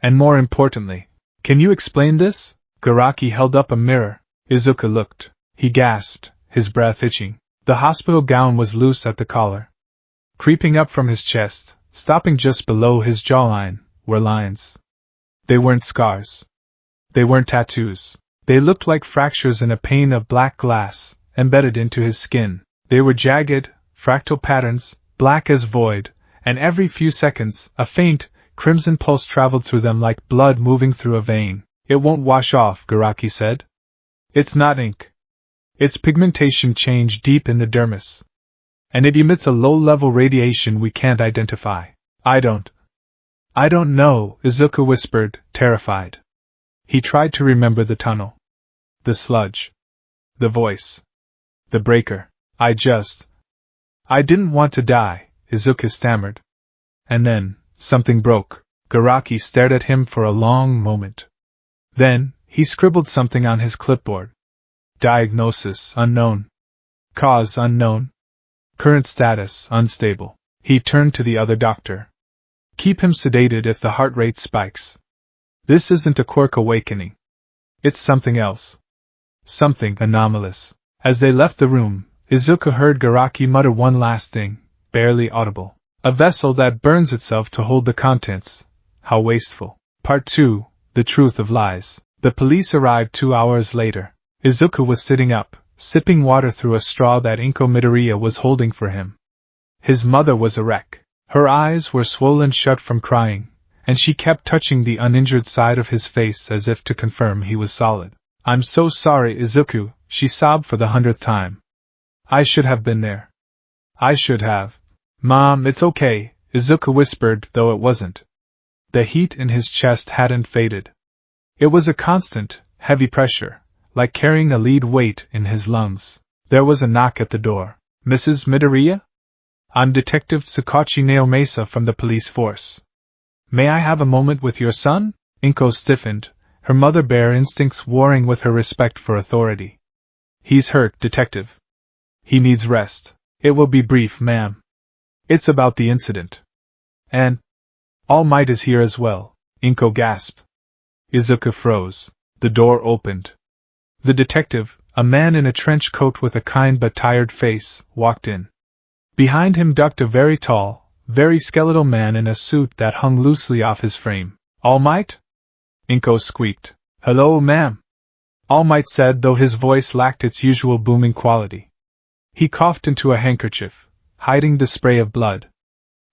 And more importantly, can you explain this?" Garaki held up a mirror. Izuku looked. He gasped, his breath itching. The hospital gown was loose at the collar. Creeping up from his chest, stopping just below his jawline, were lines. They weren't scars. They weren't tattoos. They looked like fractures in a pane of black glass, embedded into his skin. They were jagged, fractal patterns, black as void, and every few seconds, a faint, crimson pulse traveled through them like blood moving through a vein. "It won't wash off," Garaki said. "It's not ink. It's pigmentation change deep in the dermis. And it emits a low-level radiation we can't identify." I don't know," Izuku whispered, terrified. He tried to remember the tunnel. The sludge. The voice. The breaker. I didn't want to die," Izuku stammered. And then, something broke. Garaki stared at him for a long moment. Then, he scribbled something on his clipboard. "Diagnosis unknown. Cause unknown. Current status unstable." He turned to the other doctor. "Keep him sedated if the heart rate spikes. This isn't a quirk awakening. It's something else. Something anomalous." As they left the room, Izuku heard Garaki mutter one last thing, barely audible. "A vessel that burns itself to hold the contents. How wasteful." Part 2, The Truth of Lies. The police arrived 2 hours later. Izuku was sitting up, sipping water through a straw that Inko Midoriya was holding for him. His mother was a wreck. Her eyes were swollen shut from crying, and she kept touching the uninjured side of his face as if to confirm he was solid. "I'm so sorry, Izuku," she sobbed for the 100th time. "I should have been there. I should have." "Mom, it's okay," Izuku whispered, though it wasn't. The heat in his chest hadn't faded. It was a constant, heavy pressure, like carrying a lead weight in his lungs. There was a knock at the door. "Mrs. Midoriya?" "I'm Detective Tsukachi Naomasa from the police force." May I have a moment with your son? Inko stiffened, her mother bear instincts warring with her respect for authority. He's hurt, Detective. He needs rest. It will be brief, ma'am. It's about the incident. And All Might is here as well, Inko gasped. Izuku froze. The door opened. The detective, a man in a trench coat with a kind but tired face, walked in. Behind him ducked a very tall, very skeletal man in a suit that hung loosely off his frame. All Might? Inko squeaked. Hello, ma'am. All Might said, though his voice lacked its usual booming quality. He coughed into a handkerchief, hiding the spray of blood.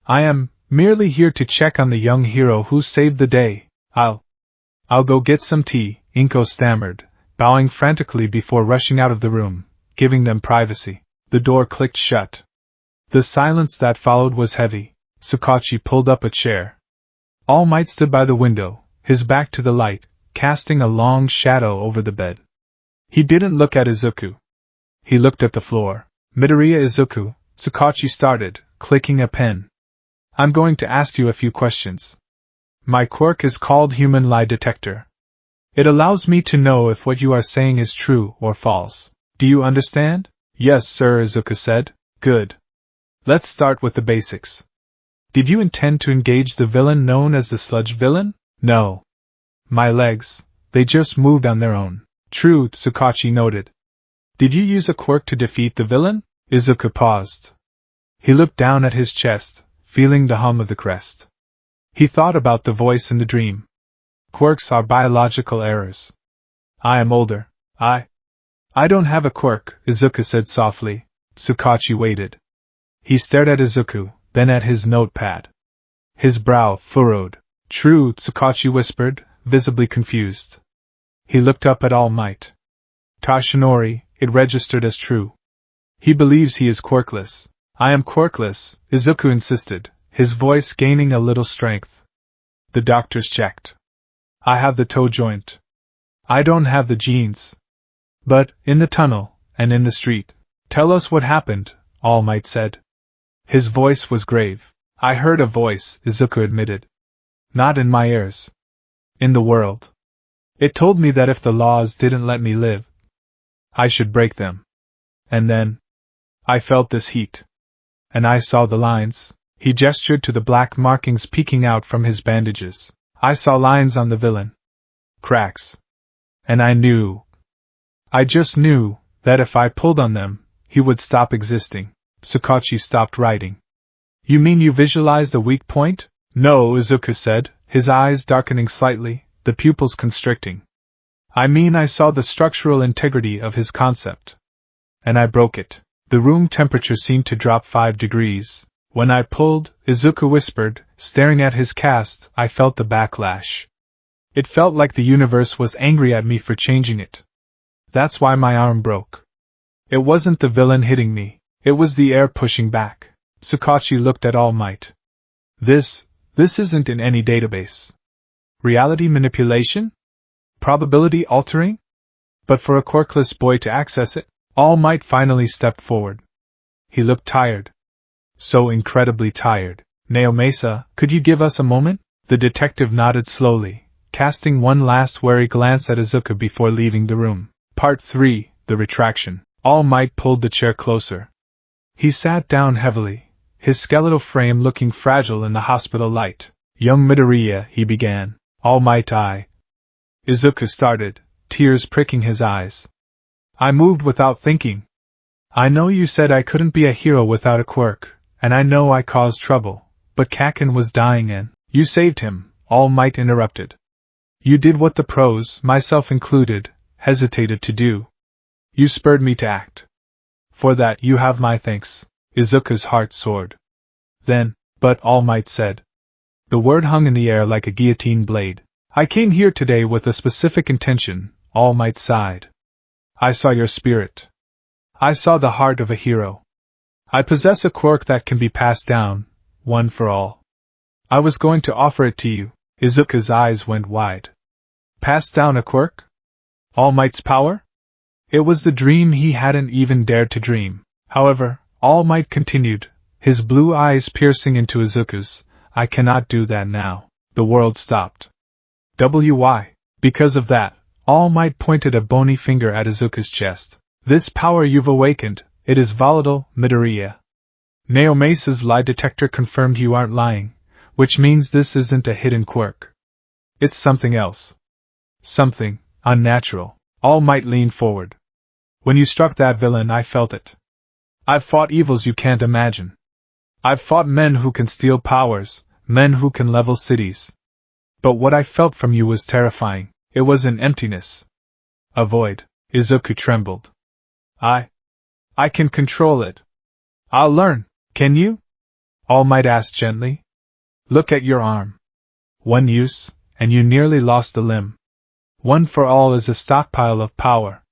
I am merely here to check on the young hero who saved the day. I'll go get some tea, Inko stammered, bowing frantically before rushing out of the room, giving them privacy. The door clicked shut. The silence that followed was heavy. Sakachi pulled up a chair. All Might stood by the window, his back to the light, casting a long shadow over the bed. He didn't look at Izuku. He looked at the floor. Midoriya Izuku, Sakachi started, clicking a pen. I'm going to ask you a few questions. My quirk is called Human Lie Detector. It allows me to know if what you are saying is true or false. Do you understand? Yes, sir, Izuku said. Good. Let's start with the basics. Did you intend to engage the villain known as the Sludge Villain? No. My legs, they just moved on their own. True, Sakachi noted. Did you use a quirk to defeat the villain? Izuku paused. He looked down at his chest, feeling the hum of the crest. He thought about the voice in the dream. Quirks are biological errors. I am older. I don't have a quirk, Izuku said softly. Sakachi waited. He stared at Izuku, then at his notepad. His brow furrowed. True, Sakachi whispered, visibly confused. He looked up at All Might. Tashinori, it registered as true. He believes he is quirkless. I am quirkless, Izuku insisted, his voice gaining a little strength. The doctors checked. I have the toe joint. I don't have the genes. But, in the tunnel, and in the street. Tell us what happened, All Might said. His voice was grave. I heard a voice, Izuku admitted. Not in my ears. In the world. It told me that if the laws didn't let me live, I should break them. And then, I felt this heat. And I saw the lines. He gestured to the black markings peeking out from his bandages. I saw lines on the villain. Cracks. And I just knew, that if I pulled on them, he would stop existing. Sakachi stopped writing. You mean you visualized a weak point? No, Izuku said, his eyes darkening slightly, the pupils constricting. I mean I saw the structural integrity of his concept. And I broke it. The room temperature seemed to drop 5 degrees. When I pulled, Izuku whispered, staring at his cast, I felt the backlash. It felt like the universe was angry at me for changing it. That's why my arm broke. It wasn't the villain hitting me, it was the air pushing back. Sakachi looked at All Might. This isn't in any database. Reality manipulation? Probability altering? But for a quirkless boy to access it? All Might finally stepped forward. He looked tired. So incredibly tired. Naomasa, could you give us a moment? The detective nodded slowly, casting one last wary glance at Izuku before leaving the room. Part 3, The Retraction. All Might pulled the chair closer. He sat down heavily, his skeletal frame looking fragile in the hospital light. Young Midoriya, he began. All Might Izuku started, tears pricking his eyes. I moved without thinking. I know you said I couldn't be a hero without a quirk, and I know I caused trouble, but Kaken was dying and you saved him, All Might interrupted. You did what the pros, myself included, hesitated to do. You spurred me to act. For that you have my thanks. Izuku's heart soared. Then, but All Might said. The word hung in the air like a guillotine blade. I came here today with a specific intention, All Might sighed. I saw your spirit. I saw the heart of a hero. I possess a quirk that can be passed down, one for all. I was going to offer it to you. Izuku's eyes went wide. Pass down a quirk? All Might's power? It was the dream he hadn't even dared to dream. However, All Might continued, his blue eyes piercing into Izuku's. I cannot do that now. The world stopped. Why? Because of that, All Might pointed a bony finger at Izuku's chest. This power you've awakened, it is volatile, Midoriya. Naomesa's lie detector confirmed you aren't lying, which means this isn't a hidden quirk. It's something else. Something unnatural. All Might leaned forward. When you struck that villain, I felt it. I've fought evils you can't imagine. I've fought men who can steal powers, men who can level cities. But what I felt from you was terrifying. It was an emptiness. A void. Izuku trembled. I can control it. I'll learn. Can you? All Might asked gently. Look at your arm. One use, and you nearly lost a limb. One for all is a stockpile of power.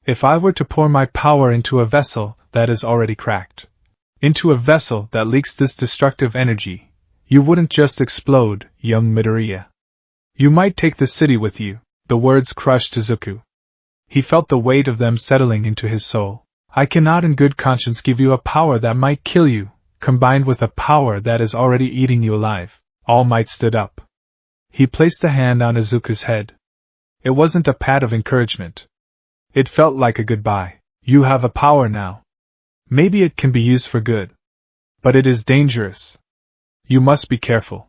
If I were to pour my power into a vessel that is already cracked, into a vessel that leaks this destructive energy, you wouldn't just explode, young Midoriya. You might take the city with you. The words crushed Izuku. He felt the weight of them settling into his soul. I cannot in good conscience give you a power that might kill you, combined with a power that is already eating you alive. All Might stood up. He placed a hand on Izuku's head. It wasn't a pat of encouragement. It felt like a goodbye. You have a power now. Maybe it can be used for good. But it is dangerous. You must be careful.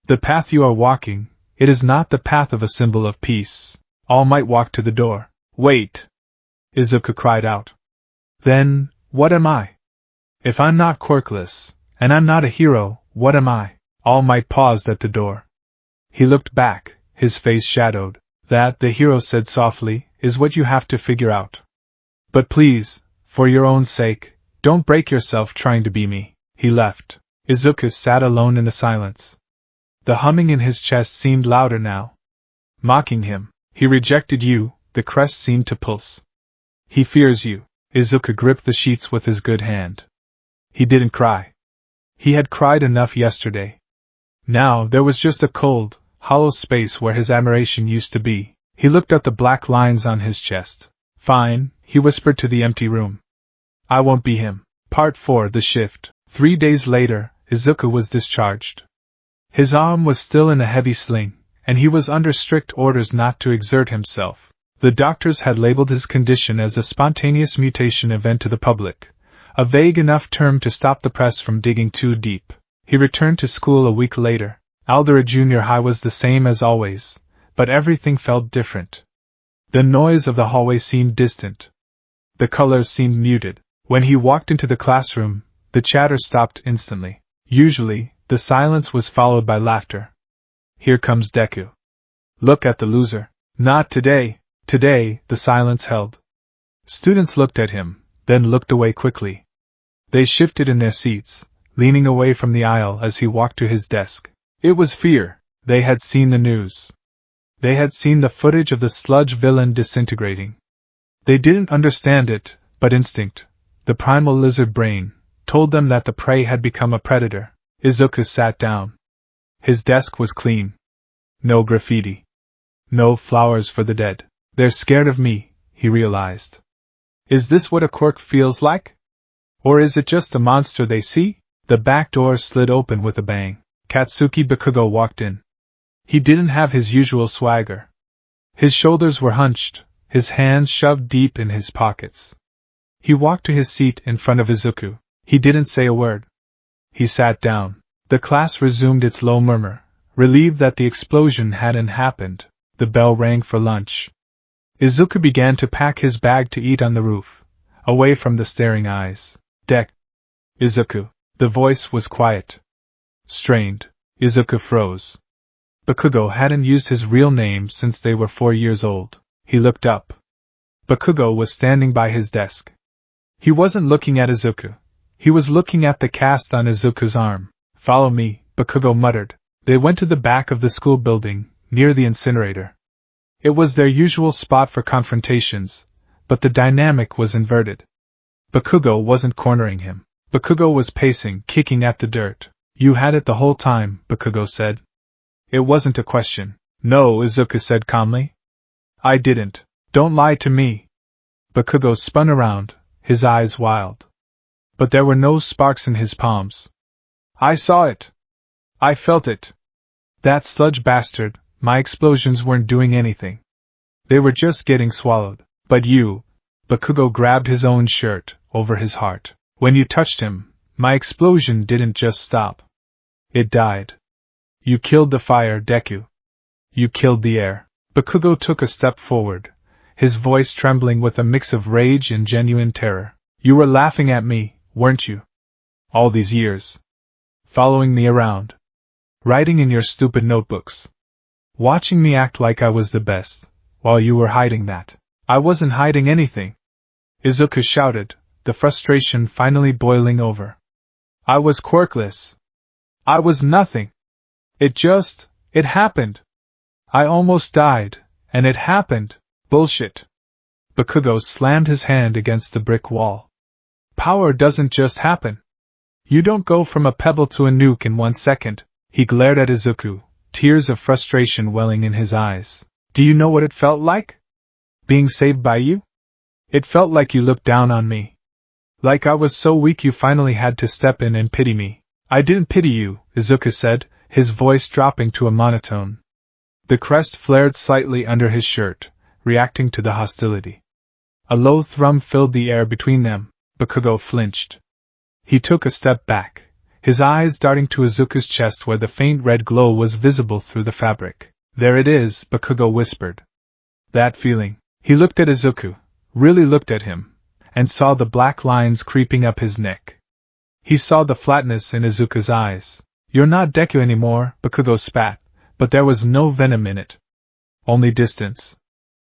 The path you are walking, it is not the path of a symbol of peace. All Might walked to the door. Wait! Izuku cried out. Then, what am I? If I'm not quirkless, and I'm not a hero, what am I? All Might paused at the door. He looked back, his face shadowed. That, the hero said softly, is what you have to figure out. But please, for your own sake, don't break yourself trying to be me. He left. Izuku sat alone in the silence. The humming in his chest seemed louder now. Mocking him. He rejected you, the crest seemed to pulse. He fears you. Izuku gripped the sheets with his good hand. He didn't cry. He had cried enough yesterday. Now there was just a cold, hollow space where his admiration used to be. He looked at the black lines on his chest. Fine, he whispered to the empty room. I won't be him. Part 4. The Shift. 3 days later, Izuku was discharged. His arm was still in a heavy sling, and he was under strict orders not to exert himself. The doctors had labeled his condition as a spontaneous mutation event to the public, a vague enough term to stop the press from digging too deep. He returned to school a week later. Aldera Junior High was the same as always, but everything felt different. The noise of the hallway seemed distant. The colors seemed muted. When he walked into the classroom, the chatter stopped instantly. Usually, the silence was followed by laughter. Here comes Deku. Look at the loser. Not today. Today, the silence held. Students looked at him, then looked away quickly. They shifted in their seats, leaning away from the aisle as he walked to his desk. It was fear. They had seen the news. They had seen the footage of the sludge villain disintegrating. They didn't understand it, but instinct, the primal lizard brain, told them that the prey had become a predator. Izuku sat down. His desk was clean. No graffiti. No flowers for the dead. They're scared of me, he realized. Is this what a quirk feels like? Or is it just the monster they see? The back door slid open with a bang. Katsuki Bakugo walked in. He didn't have his usual swagger. His shoulders were hunched, his hands shoved deep in his pockets. He walked to his seat in front of Izuku. He didn't say a word. He sat down. The class resumed its low murmur, relieved that the explosion hadn't happened. The bell rang for lunch. Izuku began to pack his bag to eat on the roof, away from the staring eyes. Izuku. The voice was quiet. Strained. Izuku froze. Bakugo hadn't used his real name since they were 4 years old. He looked up. Bakugo was standing by his desk. He wasn't looking at Izuku. He was looking at the cast on Izuku's arm. Follow me, Bakugo muttered. They went to the back of the school building, near the incinerator. It was their usual spot for confrontations, but the dynamic was inverted. Bakugo wasn't cornering him. Bakugo was pacing, kicking at the dirt. You had it the whole time, Bakugo said. It wasn't a question. No, Izuku said calmly. I didn't. Don't lie to me. Bakugo spun around, his eyes wild. But there were no sparks in his palms. I saw it. I felt it. That sludge bastard, my explosions weren't doing anything. They were just getting swallowed. But you, Bakugo grabbed his own shirt, over his heart. When you touched him, my explosion didn't just stop. It died. You killed the fire, Deku. You killed the air. Bakugo took a step forward, his voice trembling with a mix of rage and genuine terror. You were laughing at me, weren't you? All these years. Following me around. Writing in your stupid notebooks. Watching me act like I was the best, while you were hiding that. I wasn't hiding anything. Izuku shouted, the frustration finally boiling over. I was quirkless. I was nothing. It happened. I almost died, and it happened. Bullshit. Bakugo slammed his hand against the brick wall. Power doesn't just happen. You don't go from a pebble to a nuke in 1 second. He glared at Izuku, tears of frustration welling in his eyes. Do you know what it felt like? Being saved by you? It felt like you looked down on me. Like I was so weak you finally had to step in and pity me. I didn't pity you, Izuku said, his voice dropping to a monotone. The crest flared slightly under his shirt, reacting to the hostility. A low thrum filled the air between them. Bakugo flinched. He took a step back, his eyes darting to Izuku's chest where the faint red glow was visible through the fabric. There it is, Bakugo whispered. That feeling. He looked at Izuku, really looked at him, and saw the black lines creeping up his neck. He saw the flatness in Izuku's eyes. You're not Deku anymore, Bakugo spat, but there was no venom in it. Only distance.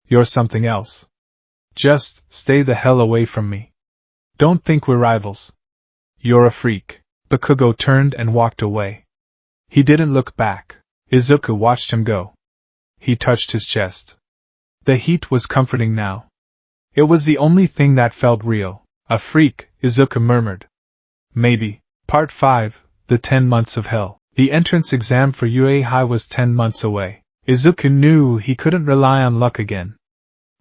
You're something else. Just stay the hell away from me. Don't think we're rivals. You're a freak. Bakugo turned and walked away. He didn't look back. Izuku watched him go. He touched his chest. The heat was comforting now. It was the only thing that felt real. A freak, Izuku murmured. Maybe. Part 5, The 10 Months of Hell. The entrance exam for UA High was 10 months away. Izuku knew he couldn't rely on luck again.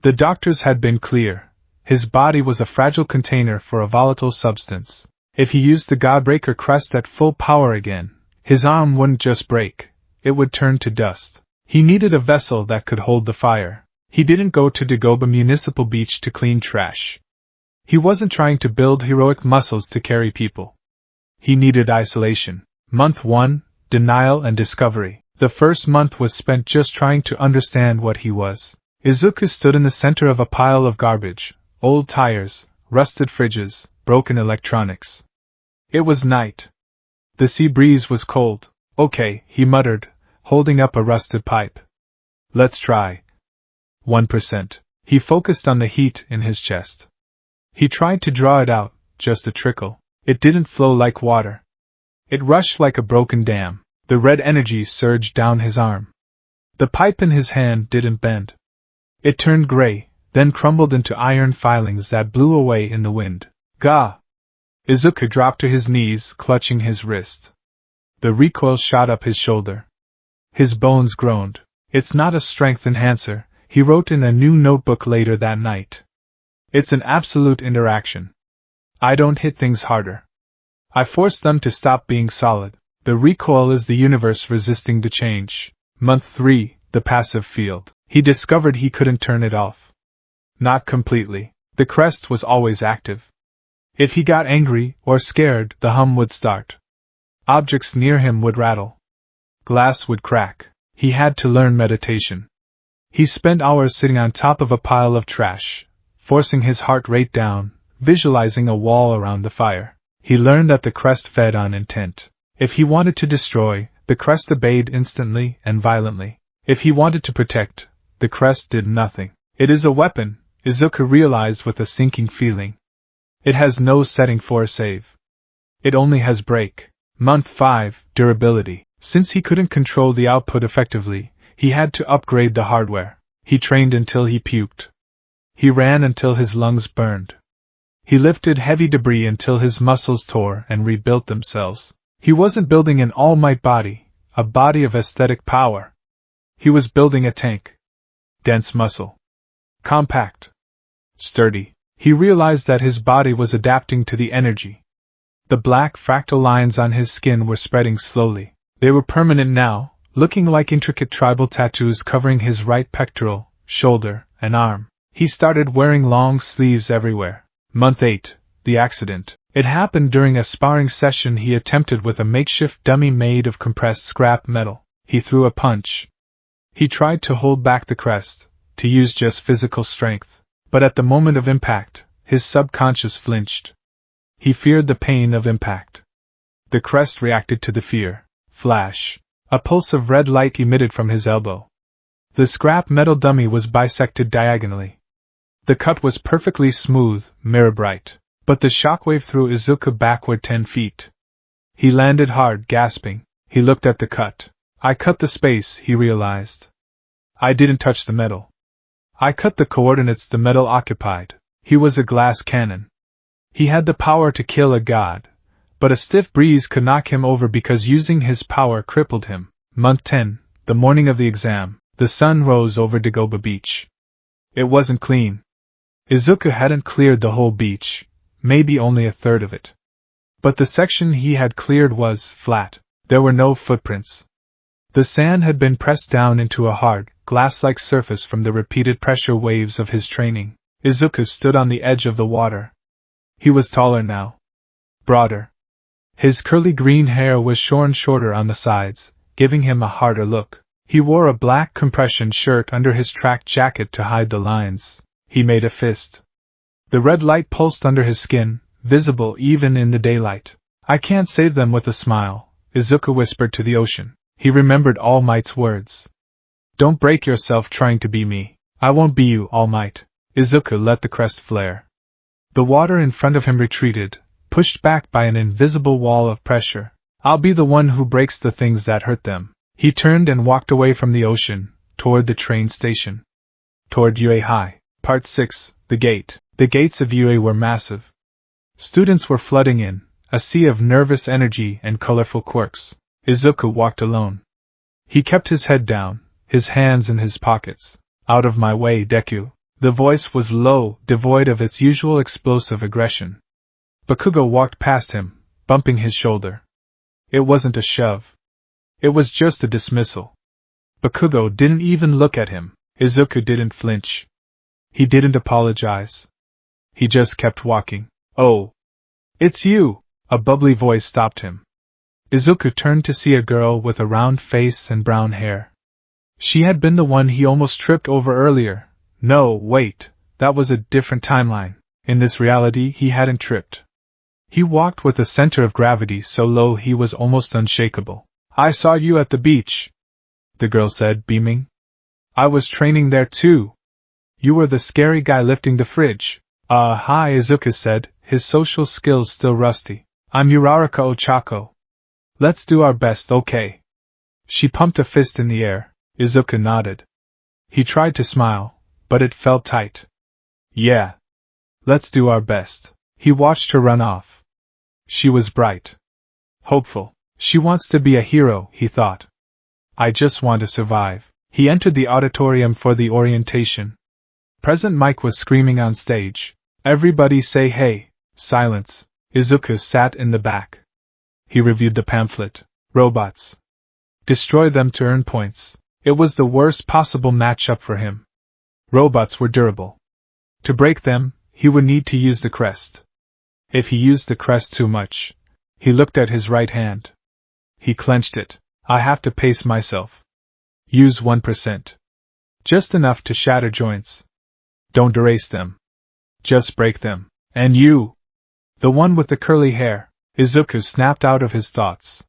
The doctors had been clear. His body was a fragile container for a volatile substance. If he used the Godbreaker Crest at full power again, his arm wouldn't just break, it would turn to dust. He needed a vessel that could hold the fire. He didn't go to Dagoba Municipal Beach to clean trash. He wasn't trying to build heroic muscles to carry people. He needed isolation. Month 1, Denial and Discovery. The first month was spent just trying to understand what he was. Izuku stood in the center of a pile of garbage. Old tires, rusted fridges, broken electronics. It was night. The sea breeze was cold. Okay, he muttered, holding up a rusted pipe. Let's try. 1%. He focused on the heat in his chest. He tried to draw it out, just a trickle. It didn't flow like water. It rushed like a broken dam. The red energy surged down his arm. The pipe in his hand didn't bend. It turned gray, then crumbled into iron filings that blew away in the wind. Gah! Izuku dropped to his knees, clutching his wrist. The recoil shot up his shoulder. His bones groaned. It's not a strength enhancer, he wrote in a new notebook later that night. It's an absolute interaction. I don't hit things harder. I force them to stop being solid. The recoil is the universe resisting the change. Month 3, the passive field. He discovered he couldn't turn it off. Not completely. The crest was always active. If he got angry or scared, the hum would start. Objects near him would rattle. Glass would crack. He had to learn meditation. He spent hours sitting on top of a pile of trash, forcing his heart rate down, visualizing a wall around the fire. He learned that the crest fed on intent. If he wanted to destroy, the crest obeyed instantly and violently. If he wanted to protect, the crest did nothing. It is a weapon, Izuku realized with a sinking feeling. It has no setting for a save. It only has break. Month 5, Durability. Since he couldn't control the output effectively, he had to upgrade the hardware. He trained until he puked. He ran until his lungs burned. He lifted heavy debris until his muscles tore and rebuilt themselves. He wasn't building an all-might body, a body of aesthetic power. He was building a tank. Dense muscle. Compact. Sturdy. He realized that his body was adapting to the energy. The black fractal lines on his skin were spreading slowly. They were permanent now, looking like intricate tribal tattoos covering his right pectoral, shoulder, and arm. He started wearing long sleeves everywhere. Month 8. The accident. It happened during a sparring session he attempted with a makeshift dummy made of compressed scrap metal. He threw a punch. He tried to hold back the crest, to use just physical strength. But at the moment of impact, his subconscious flinched. He feared the pain of impact. The crest reacted to the fear. Flash. A pulse of red light emitted from his elbow. The scrap metal dummy was bisected diagonally. The cut was perfectly smooth, mirror bright, but the shockwave threw Izuku backward 10 feet. He landed hard, gasping. He looked at the cut. I cut the space, he realized. I didn't touch the metal. I cut the coordinates the metal occupied. He was a glass cannon. He had the power to kill a god, but a stiff breeze could knock him over because using his power crippled him. Month 10, the morning of the exam, the sun rose over Dagoba Beach. It wasn't clean. Izuku hadn't cleared the whole beach, maybe only a third of it. But the section he had cleared was flat. There were no footprints. The sand had been pressed down into a hard, glass-like surface from the repeated pressure waves of his training. Izuku stood on the edge of the water. He was taller now. Broader. His curly green hair was shorn shorter on the sides, giving him a harder look. He wore a black compression shirt under his track jacket to hide the lines. He made a fist. The red light pulsed under his skin, visible even in the daylight. I can't save them with a smile, Izuku whispered to the ocean. He remembered All Might's words. Don't break yourself trying to be me. I won't be you, All Might. Izuku let the crest flare. The water in front of him retreated, pushed back by an invisible wall of pressure. I'll be the one who breaks the things that hurt them. He turned and walked away from the ocean, toward the train station. Toward UA High. Part 6. The Gate. The gates of UA were massive. Students were flooding in, a sea of nervous energy and colorful quirks. Izuku walked alone. He kept his head down, his hands in his pockets. Out of my way, Deku. The voice was low, devoid of its usual explosive aggression. Bakugo walked past him, bumping his shoulder. It wasn't a shove. It was just a dismissal. Bakugo didn't even look at him. Izuku didn't flinch. He didn't apologize. He just kept walking. Oh. It's you! A bubbly voice stopped him. Izuku turned to see a girl with a round face and brown hair. She had been the one he almost tripped over earlier. No, wait, that was a different timeline. In this reality he hadn't tripped. He walked with a center of gravity so low he was almost unshakable. I saw you at the beach, the girl said, beaming. I was training there too. You were the scary guy lifting the fridge. Hi, Izuku said, his social skills still rusty. I'm Uraraka Ochako. Let's do our best, okay? She pumped a fist in the air. Izuku nodded. He tried to smile, but it felt tight. Yeah. Let's do our best. He watched her run off. She was bright. Hopeful. She wants to be a hero, he thought. I just want to survive. He entered the auditorium for the orientation. President Mike was screaming on stage. Everybody say hey. Silence. Izuku sat in the back. He reviewed the pamphlet. Robots. Destroy them to earn points. It was the worst possible matchup for him. Robots were durable. To break them, he would need to use the crest. If he used the crest too much, he looked at his right hand. He clenched it. I have to pace myself. Use 1%. Just enough to shatter joints. Don't erase them. Just break them. And you! The one with the curly hair. Izuku snapped out of his thoughts.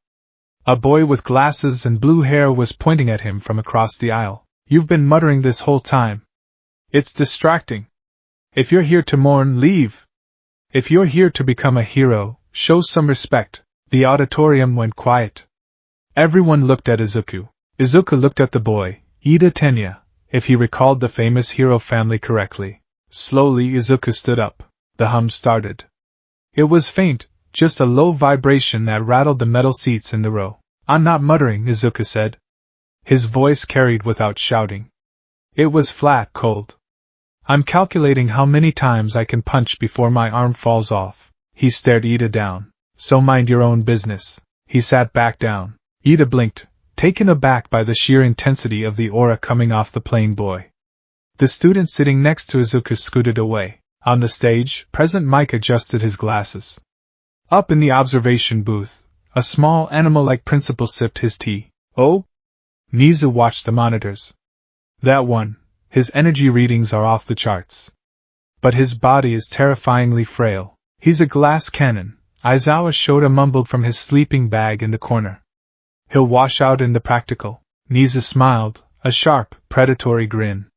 A boy with glasses and blue hair was pointing at him from across the aisle. You've been muttering this whole time. It's distracting. If you're here to mourn, leave. If you're here to become a hero, show some respect. The auditorium went quiet. Everyone looked at Izuku. Izuku looked at the boy, Ida Tenya, if he recalled the famous hero family correctly. Slowly Izuku stood up. The hum started. It was faint, just a low vibration that rattled the metal seats in the row. I'm not muttering, Izuku said. His voice carried without shouting. It was flat, cold. I'm calculating how many times I can punch before my arm falls off. He stared Ida down. So mind your own business. He sat back down. Ida blinked, taken aback by the sheer intensity of the aura coming off the plain boy. The student sitting next to Izuku scooted away. On the stage, President Mike adjusted his glasses. Up in the observation booth, a small animal-like principal sipped his tea. Oh? Nizu watched the monitors. That one, his energy readings are off the charts. But his body is terrifyingly frail. He's a glass cannon, Aizawa Shota mumbled from his sleeping bag in the corner. He'll wash out in the practical. Nizu smiled, a sharp, predatory grin.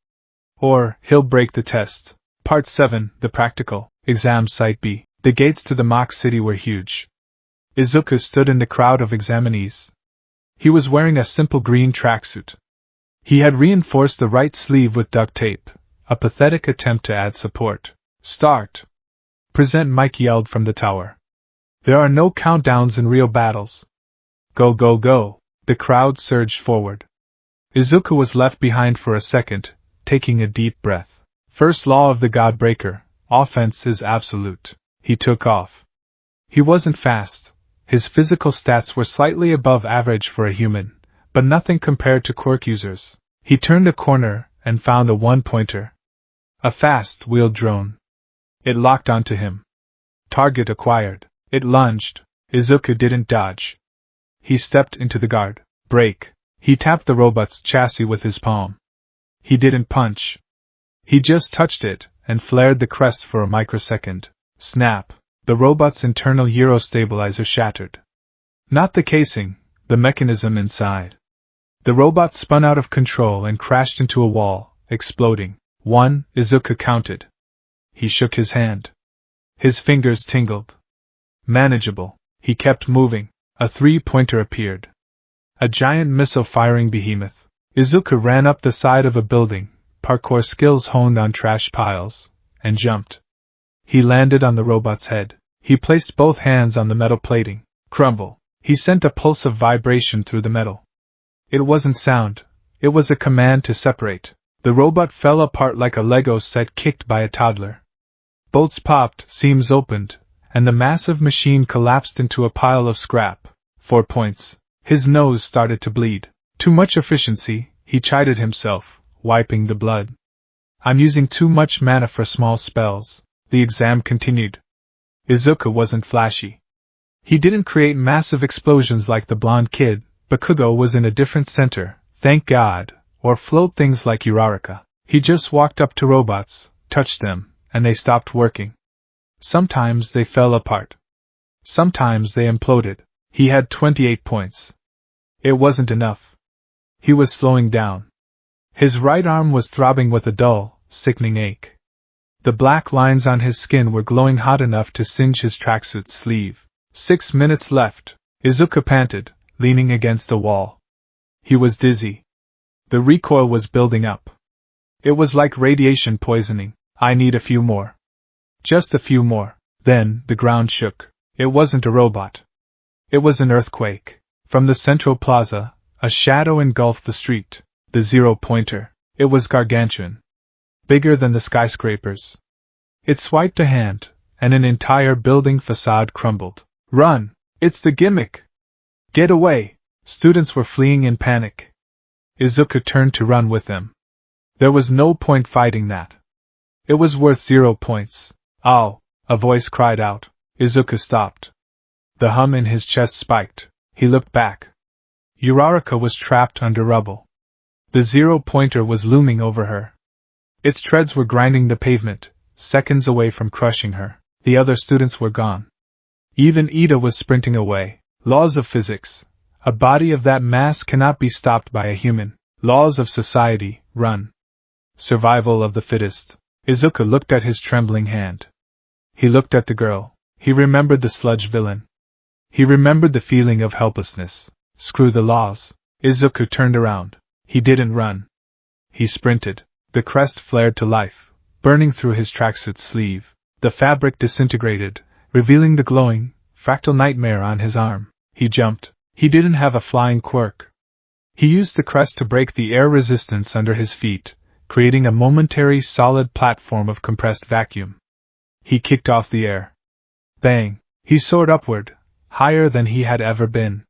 Or, he'll break the test. Part 7, the practical, exam site B. The gates to the mock city were huge. Izuku stood in the crowd of examinees. He was wearing a simple green tracksuit. He had reinforced the right sleeve with duct tape, a pathetic attempt to add support. Start! Present Mike yelled from the tower. There are no countdowns in real battles. Go go go! The crowd surged forward. Izuku was left behind for a second, taking a deep breath. First law of the Godbreaker, offense is absolute. He took off. He wasn't fast. His physical stats were slightly above average for a human, but nothing compared to quirk users. He turned a corner and found a one-pointer. A fast-wheeled drone. It locked onto him. Target acquired. It lunged. Izuku didn't dodge. He stepped into the guard. Brake. He tapped the robot's chassis with his palm. He didn't punch. He just touched it and flared the crest for a microsecond. Snap. The robot's internal gyro-stabilizer shattered. Not the casing, the mechanism inside. The robot spun out of control and crashed into a wall, exploding. 1, Izuku counted. He shook his hand. His fingers tingled. Manageable. He kept moving. A 3-pointer appeared. A giant missile-firing behemoth. Izuku ran up the side of a building, parkour skills honed on trash piles, and jumped. He landed on the robot's head. He placed both hands on the metal plating. Crumble. He sent a pulse of vibration through the metal. It wasn't sound. It was a command to separate. The robot fell apart like a Lego set kicked by a toddler. Bolts popped, seams opened, and the massive machine collapsed into a pile of scrap. 4 points. His nose started to bleed. Too much efficiency, he chided himself, wiping the blood. I'm using too much mana for small spells. The exam continued. Izuku wasn't flashy. He didn't create massive explosions like the blonde kid, Bakugo was in a different center, thank God, or float things like Uraraka. He just walked up to robots, touched them, and they stopped working. Sometimes they fell apart. Sometimes they imploded. He had 28 points. It wasn't enough. He was slowing down. His right arm was throbbing with a dull, sickening ache. The black lines on his skin were glowing hot enough to singe his tracksuit's sleeve. 6 minutes left. Izuku panted, leaning against the wall. He was dizzy. The recoil was building up. It was like radiation poisoning. I need a few more. Just a few more. Then, the ground shook. It wasn't a robot. It was an earthquake. From the central plaza, a shadow engulfed the street. The 0-pointer. It was gargantuan. Bigger than the skyscrapers. It swiped a hand, and an entire building facade crumbled. Run! It's the gimmick! Get away! Students were fleeing in panic. Izuku turned to run with them. There was no point fighting that. It was worth 0 points. Ow! A voice cried out. Izuku stopped. The hum in his chest spiked. He looked back. Uraraka was trapped under rubble. The 0-pointer was looming over her. Its treads were grinding the pavement, seconds away from crushing her. The other students were gone. Even Ida was sprinting away. Laws of physics. A body of that mass cannot be stopped by a human. Laws of society, run. Survival of the fittest. Izuku looked at his trembling hand. He looked at the girl. He remembered the sludge villain. He remembered the feeling of helplessness. Screw the laws. Izuku turned around. He didn't run. He sprinted. The crest flared to life, burning through his tracksuit's sleeve. The fabric disintegrated, revealing the glowing, fractal nightmare on his arm. He jumped. He didn't have a flying quirk. He used the crest to break the air resistance under his feet, creating a momentary solid platform of compressed vacuum. He kicked off the air. Bang! He soared upward, higher than he had ever been.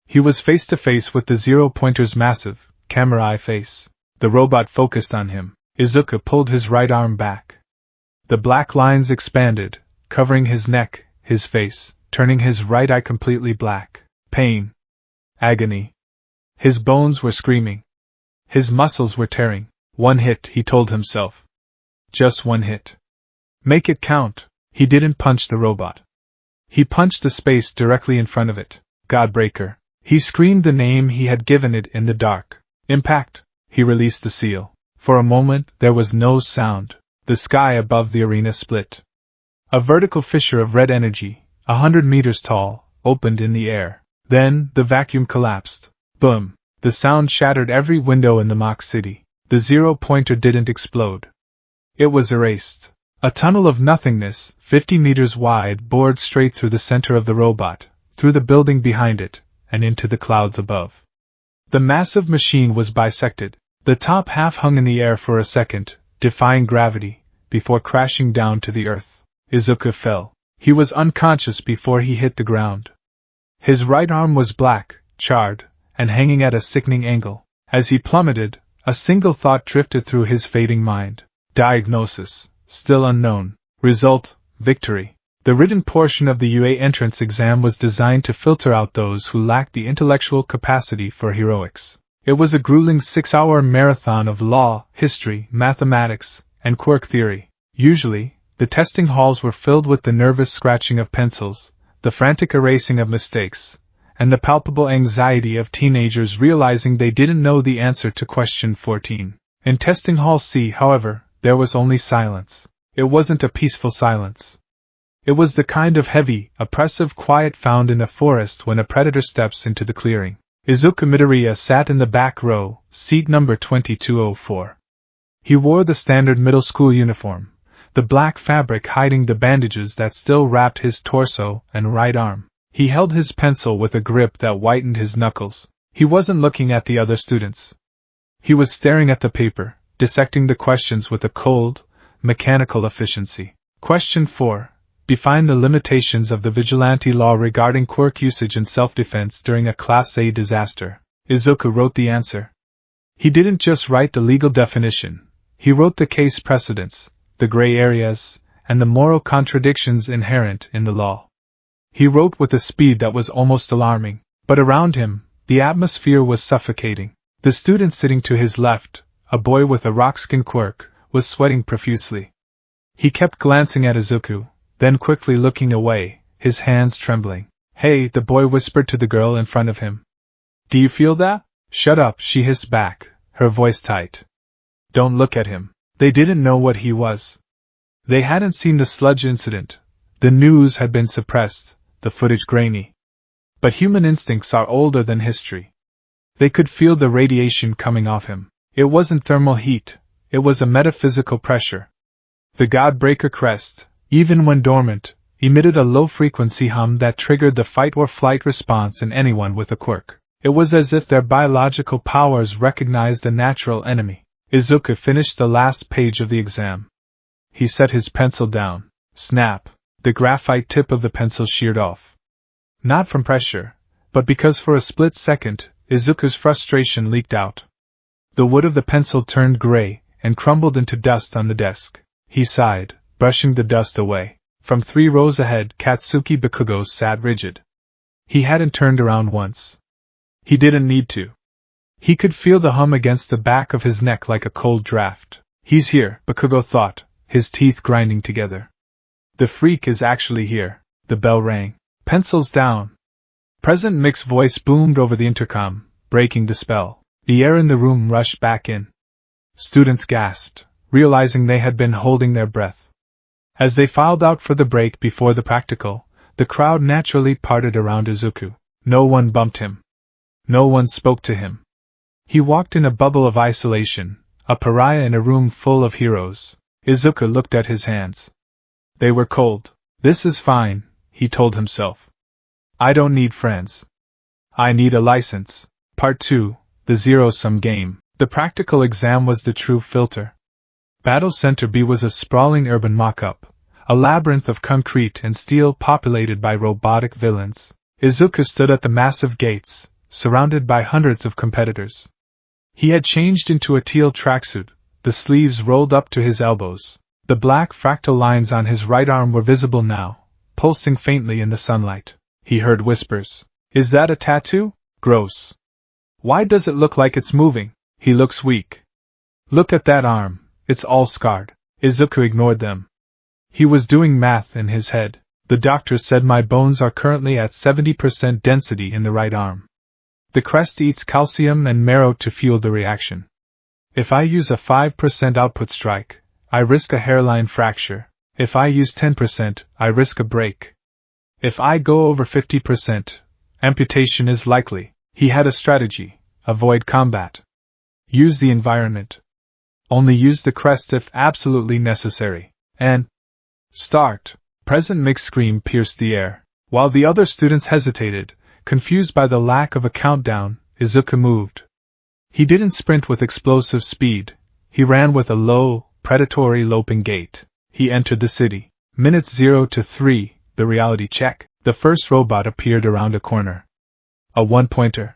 He was face to face with the Zero-Pointer's massive, camera-eye face. The robot focused on him. Izuku pulled his right arm back. The black lines expanded, covering his neck, his face, turning his right eye completely black. Pain. Agony. His bones were screaming. His muscles were tearing. One hit, he told himself. Just one hit. Make it count. He didn't punch the robot. He punched the space directly in front of it. Godbreaker. He screamed the name he had given it in the dark. Impact. He released the seal. For a moment, there was no sound. The sky above the arena split. A vertical fissure of red energy, 100 meters tall, opened in the air. Then, the vacuum collapsed. Boom! The sound shattered every window in the mock city. The Zero-Pointer didn't explode. It was erased. A tunnel of nothingness, 50 meters wide, bored straight through the center of the robot, through the building behind it, and into the clouds above. The massive machine was bisected. The top half hung in the air for a second, defying gravity, before crashing down to the earth. Izuku fell. He was unconscious before he hit the ground. His right arm was black, charred, and hanging at a sickening angle. As he plummeted, a single thought drifted through his fading mind. Diagnosis, still unknown. Result, victory. The written portion of the UA entrance exam was designed to filter out those who lacked the intellectual capacity for heroics. It was a grueling 6-hour marathon of law, history, mathematics, and quirk theory. Usually, the testing halls were filled with the nervous scratching of pencils, the frantic erasing of mistakes, and the palpable anxiety of teenagers realizing they didn't know the answer to question 14. In Testing Hall C, however, there was only silence. It wasn't a peaceful silence. It was the kind of heavy, oppressive quiet found in a forest when a predator steps into the clearing. Izuku Midoriya sat in the back row, seat number 2204. He wore the standard middle school uniform, the black fabric hiding the bandages that still wrapped his torso and right arm. He held his pencil with a grip that whitened his knuckles. He wasn't looking at the other students. He was staring at the paper, dissecting the questions with a cold, mechanical efficiency. Question 4. Define the limitations of the vigilante law regarding quirk usage in self-defense during a Class A disaster. Izuku wrote the answer. He didn't just write the legal definition. He wrote the case precedents, the gray areas, and the moral contradictions inherent in the law. He wrote with a speed that was almost alarming, but around him, the atmosphere was suffocating. The student sitting to his left, a boy with a rockskin quirk, was sweating profusely. He kept glancing at Izuku, then quickly looking away, his hands trembling. "Hey," the boy whispered to the girl in front of him. "Do you feel that?" "Shut up," she hissed back, her voice tight. "Don't look at him." They didn't know what he was. They hadn't seen the sludge incident. The news had been suppressed, the footage grainy. But human instincts are older than history. They could feel the radiation coming off him. It wasn't thermal heat, it was a metaphysical pressure. The Godbreaker Crest, even when dormant, emitted a low-frequency hum that triggered the fight-or-flight response in anyone with a quirk. It was as if their biological powers recognized a natural enemy. Izuku finished the last page of the exam. He set his pencil down. Snap! The graphite tip of the pencil sheared off. Not from pressure, but because for a split second, Izuku's frustration leaked out. The wood of the pencil turned gray and crumbled into dust on the desk. He sighed, brushing the dust away. From 3 rows ahead, Katsuki Bakugo sat rigid. He hadn't turned around once. He didn't need to. He could feel the hum against the back of his neck like a cold draft. "He's here," Bakugo thought, his teeth grinding together. "The freak is actually here." The bell rang. "Pencils down." President Mick's voice boomed over the intercom, breaking the spell. The air in the room rushed back in. Students gasped, realizing they had been holding their breath. As they filed out for the break before the practical, the crowd naturally parted around Izuku. No one bumped him. No one spoke to him. He walked in a bubble of isolation, a pariah in a room full of heroes. Izuku looked at his hands. They were cold. "This is fine," he told himself. "I don't need friends. I need a license." Part 2, the zero-sum game. The practical exam was the true filter. Battle Center B was a sprawling urban mock-up, a labyrinth of concrete and steel populated by robotic villains. Izuku stood at the massive gates, surrounded by hundreds of competitors. He had changed into a teal tracksuit, the sleeves rolled up to his elbows. The black fractal lines on his right arm were visible now, pulsing faintly in the sunlight. He heard whispers. Is that a tattoo? Gross. Why does it look like it's moving? He looks weak. Look at that arm, it's all scarred. Izuku ignored them. He was doing math in his head. The doctor said my bones are currently at 70% density in the right arm. The crest eats calcium and marrow to fuel the reaction. If I use a 5% output strike, I risk a hairline fracture. If I use 10%, I risk a break. If I go over 50%, amputation is likely. He had a strategy: avoid combat. Use the environment. Only use the crest if absolutely necessary. And start. Present mix scream pierced the air. While the other students hesitated, confused by the lack of a countdown, Izuku moved. He didn't sprint with explosive speed. He ran with a low, predatory loping gait. He entered the city. Minutes 0 to 3, the reality check. The first robot appeared around a corner. A one-pointer.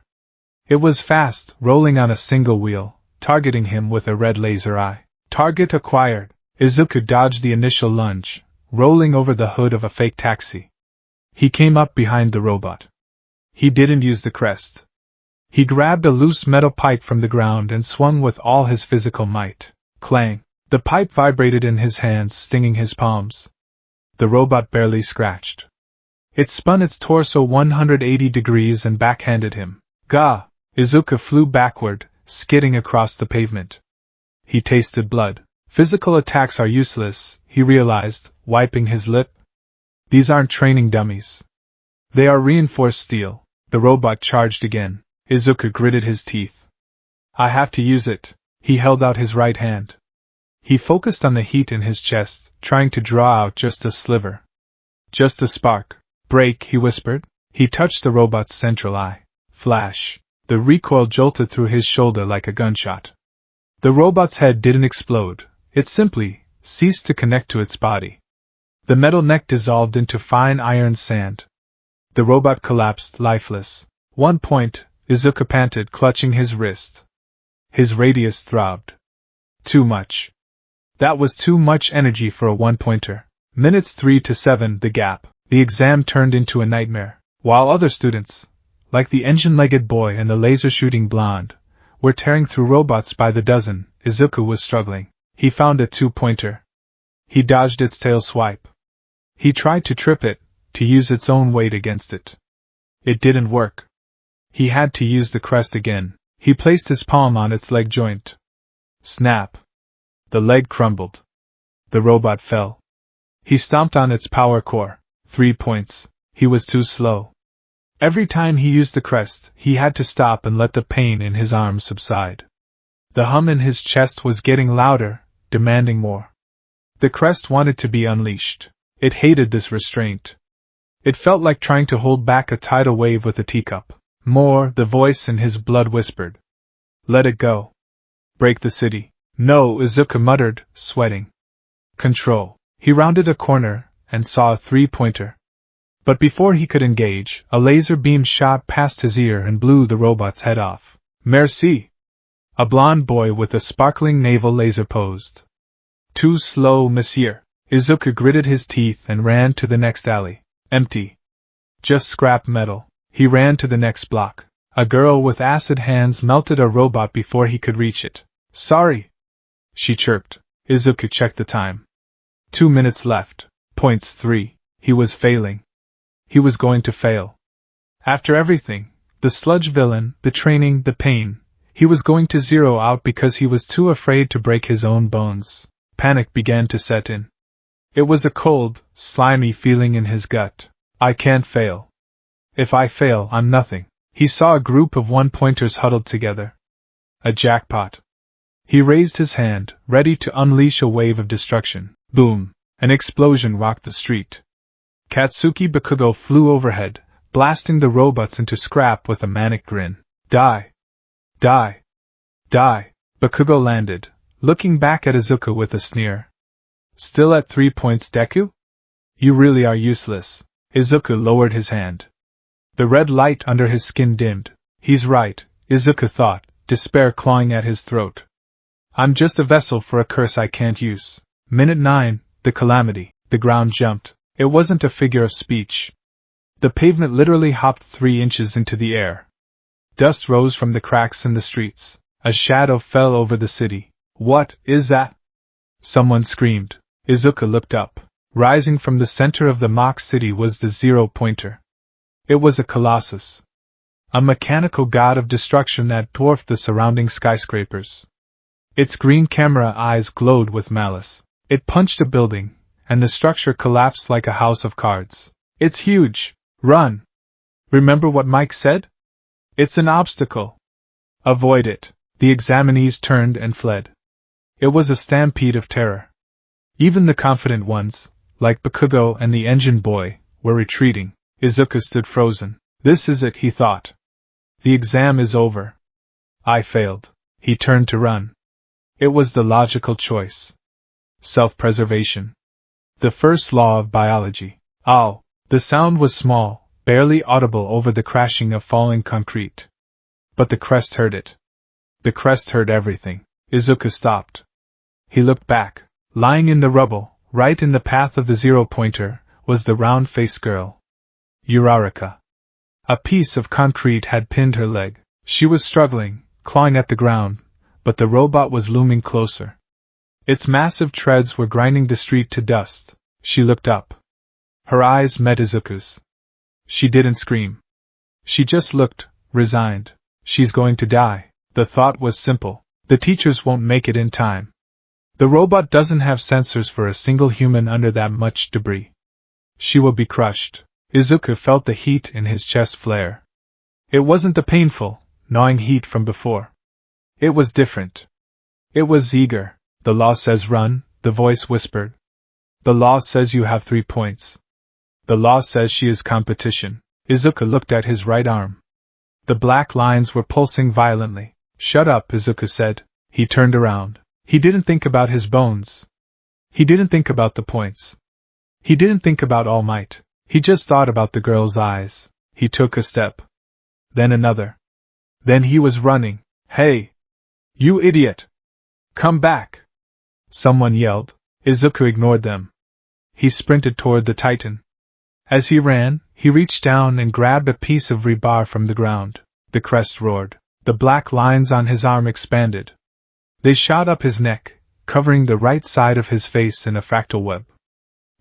It was fast, rolling on a single wheel, targeting him with a red laser eye. Target acquired. Izuku dodged the initial lunge, rolling over the hood of a fake taxi. He came up behind the robot. He didn't use the crest. He grabbed a loose metal pipe from the ground and swung with all his physical might. Clang! The pipe vibrated in his hands, stinging his palms. The robot barely scratched. It spun its torso 180 degrees and backhanded him. Gah! Izuku flew backward, skidding across the pavement. He tasted blood. Physical attacks are useless, he realized, wiping his lip. These aren't training dummies. They are reinforced steel. The robot charged again. Izuku gritted his teeth. I have to use it. He held out his right hand. He focused on the heat in his chest, trying to draw out just a sliver. Just a spark. Break, he whispered. He touched the robot's central eye. Flash. The recoil jolted through his shoulder like a gunshot. The robot's head didn't explode. It simply ceased to connect to its body. The metal neck dissolved into fine iron sand. The robot collapsed, lifeless. 1 point, Izuku panted, clutching his wrist. His radius throbbed. Too much. That was too much energy for a one-pointer. Minutes 3 to 7, the gap. The exam turned into a nightmare. While other students, like the engine-legged boy and the laser-shooting blonde, were tearing through robots by the dozen, Izuku was struggling. He found a two-pointer. He dodged its tail swipe. He tried to trip it, to use its own weight against it. It didn't work. He had to use the crest again. He placed his palm on its leg joint. Snap. The leg crumbled. The robot fell. He stomped on its power core. 3 points. He was too slow. Every time he used the crest, he had to stop and let the pain in his arms subside. The hum in his chest was getting louder, demanding more. The crest wanted to be unleashed. It hated this restraint. It felt like trying to hold back a tidal wave with a teacup. More, the voice in his blood whispered. Let it go. Break the city. No, Izuku muttered, sweating. Control. He rounded a corner and saw a three-pointer. But before he could engage, a laser beam shot past his ear and blew the robot's head off. Merci. A blond boy with a sparkling navel laser posed. Too slow, monsieur. Izuku gritted his teeth and ran to the next alley. Empty. Just scrap metal. He ran to the next block. A girl with acid hands melted a robot before he could reach it. Sorry, she chirped. Izuku checked the time. 2 minutes left. Points 3. He was failing. He was going to fail. After everything, the sludge villain, the training, the pain, he was going to zero out because he was too afraid to break his own bones. Panic began to set in. It was a cold, slimy feeling in his gut. I can't fail. If I fail, I'm nothing. He saw a group of one-pointers huddled together. A jackpot. He raised his hand, ready to unleash a wave of destruction. Boom! An explosion rocked the street. Katsuki Bakugo flew overhead, blasting the robots into scrap with a manic grin. Die! Die! Die! Bakugo landed, looking back at Izuku with a sneer. Still at 3 points, Deku? You really are useless. Izuku lowered his hand. The red light under his skin dimmed. He's right, Izuku thought, despair clawing at his throat. I'm just a vessel for a curse I can't use. Minute 9, the calamity. The ground jumped. It wasn't a figure of speech. The pavement literally hopped 3 inches into the air. Dust rose from the cracks in the streets. A shadow fell over the city. What is that? Someone screamed. Izuku looked up. Rising from the center of the mock city was the zero-pointer. It was a colossus. A mechanical god of destruction that dwarfed the surrounding skyscrapers. Its green camera eyes glowed with malice. It punched a building, and the structure collapsed like a house of cards. It's huge! Run! Remember what Mike said? It's an obstacle. Avoid it. The examinees turned and fled. It was a stampede of terror. Even the confident ones, like Bakugo and the engine boy, were retreating. Izuku stood frozen. This is it, he thought. The exam is over. I failed. He turned to run. It was the logical choice. Self-preservation. The first law of biology. Ow! The sound was small, barely audible over the crashing of falling concrete. But the Crest heard it. The Crest heard everything. Izuku stopped. He looked back. Lying in the rubble, right in the path of the zero-pointer, was the round-faced girl. Uraraka. A piece of concrete had pinned her leg. She was struggling, clawing at the ground, but the robot was looming closer. Its massive treads were grinding the street to dust. She looked up. Her eyes met Izuku's. She didn't scream. She just looked, resigned. She's going to die. The thought was simple. The teachers won't make it in time. The robot doesn't have sensors for a single human under that much debris. She will be crushed. Izuku felt the heat in his chest flare. It wasn't the painful, gnawing heat from before. It was different. It was eager. The law says run, the voice whispered. The law says you have 3 points. The law says she is competition. Izuku looked at his right arm. The black lines were pulsing violently. Shut up, Izuku said. He turned around. He didn't think about his bones. He didn't think about the points. He didn't think about All Might. He just thought about the girl's eyes. He took a step. Then another. Then he was running. Hey! You idiot! Come back! Someone yelled. Izuku ignored them. He sprinted toward the Titan. As he ran, he reached down and grabbed a piece of rebar from the ground. The Crest roared. The black lines on his arm expanded. They shot up his neck, covering the right side of his face in a fractal web.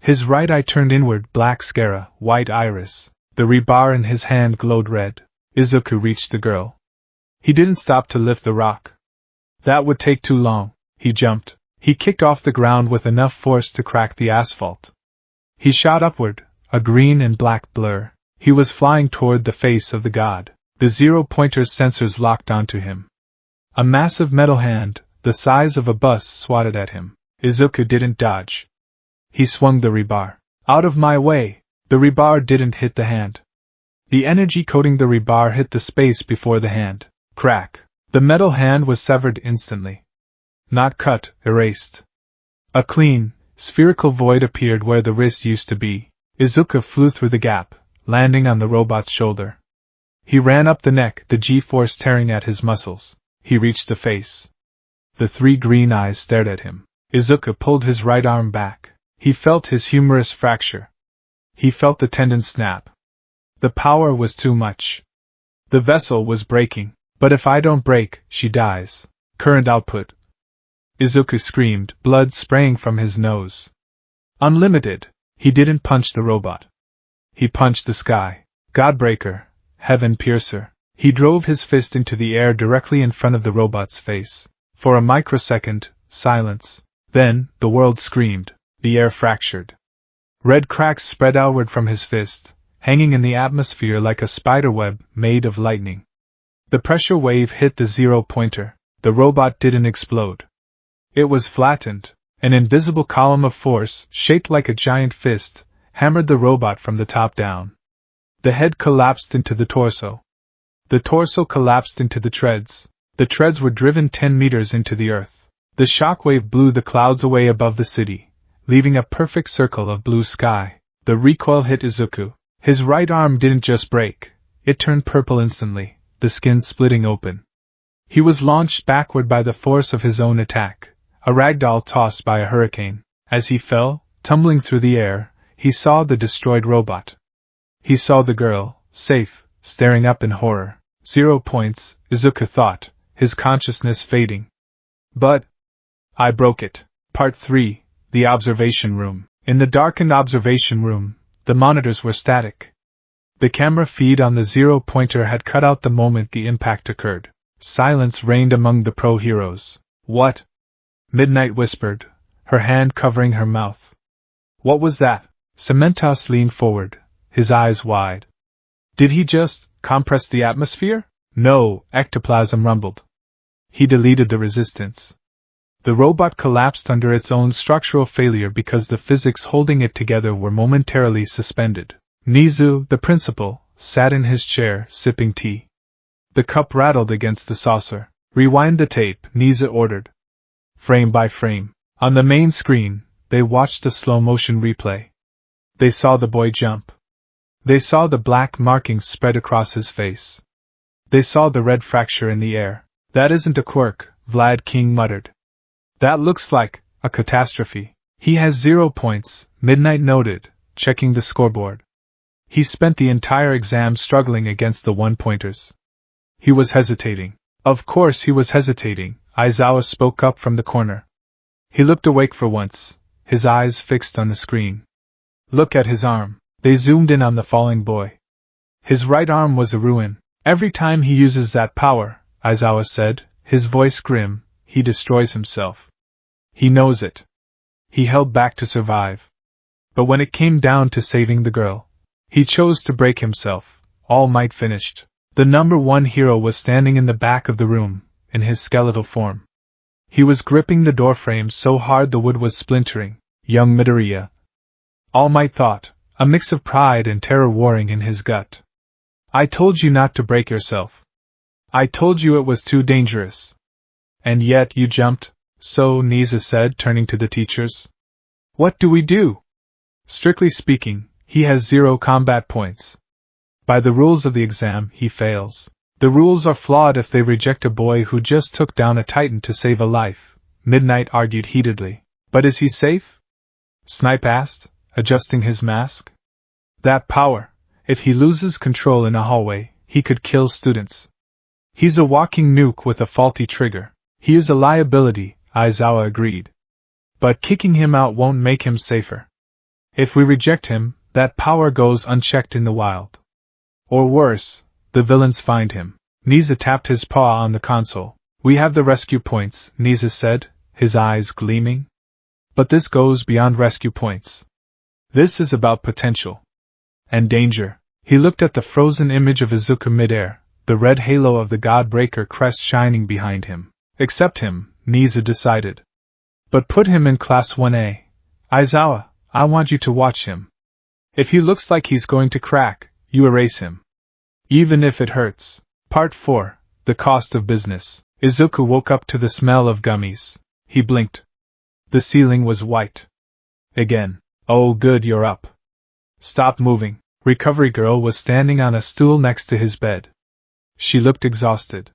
His right eye turned inward, black sclera, white iris. The rebar in his hand glowed red. Izuku reached the girl. He didn't stop to lift the rock. That would take too long. He jumped. He kicked off the ground with enough force to crack the asphalt. He shot upward, a green and black blur. He was flying toward the face of the god. The zero-pointer's sensors locked onto him. A massive metal hand, the size of a bus, swatted at him. Izuku didn't dodge. He swung the rebar. Out of my way! The rebar didn't hit the hand. The energy coating the rebar hit the space before the hand. Crack! The metal hand was severed instantly. Not cut, erased. A clean, spherical void appeared where the wrist used to be. Izuku flew through the gap, landing on the robot's shoulder. He ran up the neck, the G-force tearing at his muscles. He reached the face. The 3 green eyes stared at him. Izuku pulled his right arm back. He felt his humerus fracture. He felt the tendon snap. The power was too much. The vessel was breaking. But if I don't break, she dies. Current output. Izuku screamed, blood spraying from his nose. Unlimited. He didn't punch the robot. He punched the sky. Godbreaker, heaven piercer. He drove his fist into the air directly in front of the robot's face. For a microsecond, silence. Then, the world screamed. The air fractured. Red cracks spread outward from his fist, hanging in the atmosphere like a spiderweb made of lightning. The pressure wave hit the zero-pointer. The robot didn't explode. It was flattened. An invisible column of force, shaped like a giant fist, hammered the robot from the top down. The head collapsed into the torso. The torso collapsed into the treads. The treads were driven 10 meters into the earth. The shockwave blew the clouds away above the city, leaving a perfect circle of blue sky. The recoil hit Izuku. His right arm didn't just break. It turned purple instantly, the skin splitting open. He was launched backward by the force of his own attack, a ragdoll tossed by a hurricane. As he fell, tumbling through the air, he saw the destroyed robot. He saw the girl, safe, staring up in horror. 0 points, Izuku thought, his consciousness fading. But I broke it. Part 3, the observation room. In the darkened observation room, the monitors were static. The camera feed on the 0-pointer had cut out the moment the impact occurred. Silence reigned among the pro-heroes. What? Midnight whispered, her hand covering her mouth. What was that? Cementos leaned forward, his eyes wide. Did he just compress the atmosphere? No, ectoplasm rumbled. He deleted the resistance. The robot collapsed under its own structural failure because the physics holding it together were momentarily suspended. Nizu, the principal, sat in his chair, sipping tea. The cup rattled against the saucer. Rewind the tape, Nizu ordered. Frame by frame. On the main screen, they watched a slow-motion replay. They saw the boy jump. They saw the black markings spread across his face. They saw the red fracture in the air. That isn't a quirk, Vlad King muttered. That looks like a catastrophe. He has 0 points, Midnight noted, checking the scoreboard. He spent the entire exam struggling against the 1-pointers. He was hesitating. Of course he was hesitating, Aizawa spoke up from the corner. He looked awake for once, his eyes fixed on the screen. Look at his arm. They zoomed in on the falling boy. His right arm was a ruin. Every time he uses that power, Aizawa said, his voice grim, he destroys himself. He knows it. He held back to survive. But when it came down to saving the girl, he chose to break himself. All might finished. The number 1 hero was standing in the back of the room, in his skeletal form. He was gripping the doorframe so hard the wood was splintering. Young Midoriya. All Might thought, a mix of pride and terror warring in his gut. I told you not to break yourself. I told you it was too dangerous. And yet you jumped, so Nizu said, turning to the teachers. What do we do? Strictly speaking, he has 0 combat points. By the rules of the exam, he fails. The rules are flawed if they reject a boy who just took down a titan to save a life, Midnight argued heatedly. But is he safe? Snipe asked, adjusting his mask. That power, if he loses control in a hallway, he could kill students. He's a walking nuke with a faulty trigger. He is a liability, Aizawa agreed. But kicking him out won't make him safer. If we reject him, that power goes unchecked in the wild. Or worse, the villains find him. Nizu tapped his paw on the console. We have the rescue points, Nizu said, his eyes gleaming. But this goes beyond rescue points. This is about potential. And danger. He looked at the frozen image of Izuku midair, the red halo of the Godbreaker crest shining behind him. Accept him, Nizu decided. But put him in Class 1A. Aizawa, I want you to watch him. If he looks like he's going to crack, you erase him. Even if it hurts. Part 4, The Cost of Business. Izuku woke up to the smell of gummies. He blinked. The ceiling was white. Again. Oh good, you're up. Stop moving. Recovery Girl was standing on a stool next to his bed. She looked exhausted.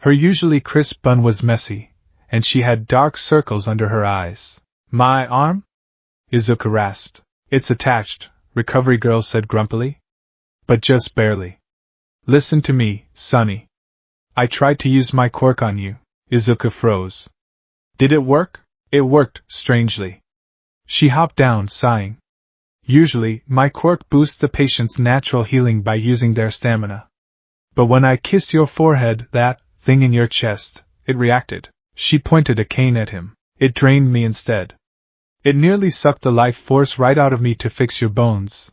Her usually crisp bun was messy, and she had dark circles under her eyes. My arm? Izuku rasped. It's attached, Recovery Girl said grumpily. But just barely. Listen to me, Sonny. I tried to use my quirk on you. Izuku froze. Did it work? It worked, strangely. She hopped down, sighing. Usually, my quirk boosts the patient's natural healing by using their stamina. But when I kissed your forehead, that thing in your chest, it reacted. She pointed a cane at him. It drained me instead. It nearly sucked the life force right out of me to fix your bones.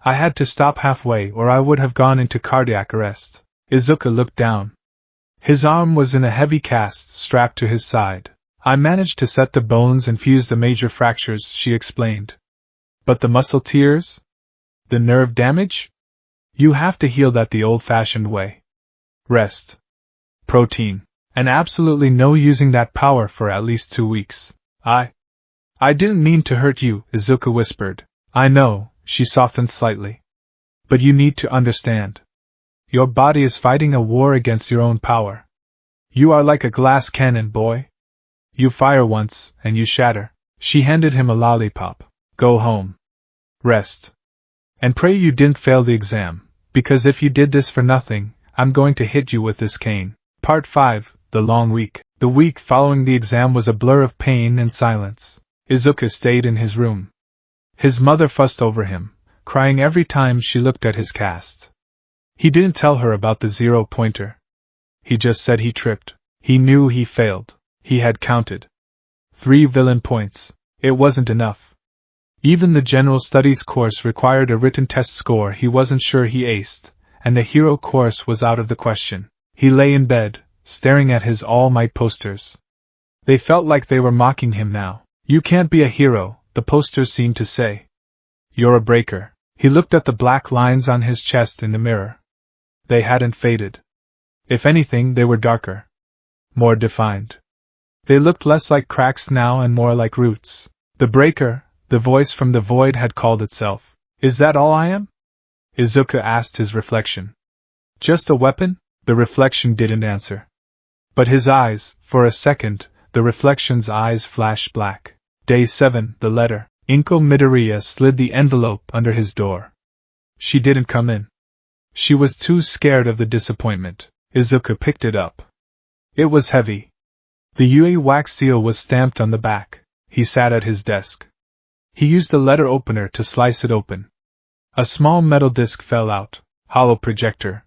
I had to stop halfway or I would have gone into cardiac arrest. Izuku looked down. His arm was in a heavy cast strapped to his side. I managed to set the bones and fuse the major fractures, she explained. But the muscle tears? The nerve damage? You have to heal that the old-fashioned way. Rest. Protein. And absolutely no using that power for at least 2 weeks. I didn't mean to hurt you, Izuku whispered. I know, she softened slightly. But you need to understand. Your body is fighting a war against your own power. You are like a glass cannon, boy. You fire once, and you shatter. She handed him a lollipop. Go home. Rest. And pray you didn't fail the exam, because if you did this for nothing, I'm going to hit you with this cane. Part 5, The Long Week. The week following the exam was a blur of pain and silence. Izuku stayed in his room. His mother fussed over him, crying every time she looked at his cast. He didn't tell her about the 0-pointer. He just said he tripped. He knew he failed. He had counted 3 villain points. It wasn't enough. Even the general studies course required a written test score he wasn't sure he aced, and the hero course was out of the question. He lay in bed, staring at his All Might posters. They felt like they were mocking him now. You can't be a hero, the posters seemed to say. You're a breaker. He looked at the black lines on his chest in the mirror. They hadn't faded. If anything, they were darker. More defined. They looked less like cracks now and more like roots. The breaker, the voice from the void had called itself. Is that all I am? Izuku asked his reflection. Just a weapon? The reflection didn't answer. But his eyes, for a second, the reflection's eyes flashed black. Day 7, the letter. Inko Midoriya slid the envelope under his door. She didn't come in. She was too scared of the disappointment. Izuku picked it up. It was heavy. The Yui wax seal was stamped on the back. He sat at his desk. He used the letter opener to slice it open. A small metal disc fell out. Hollow projector,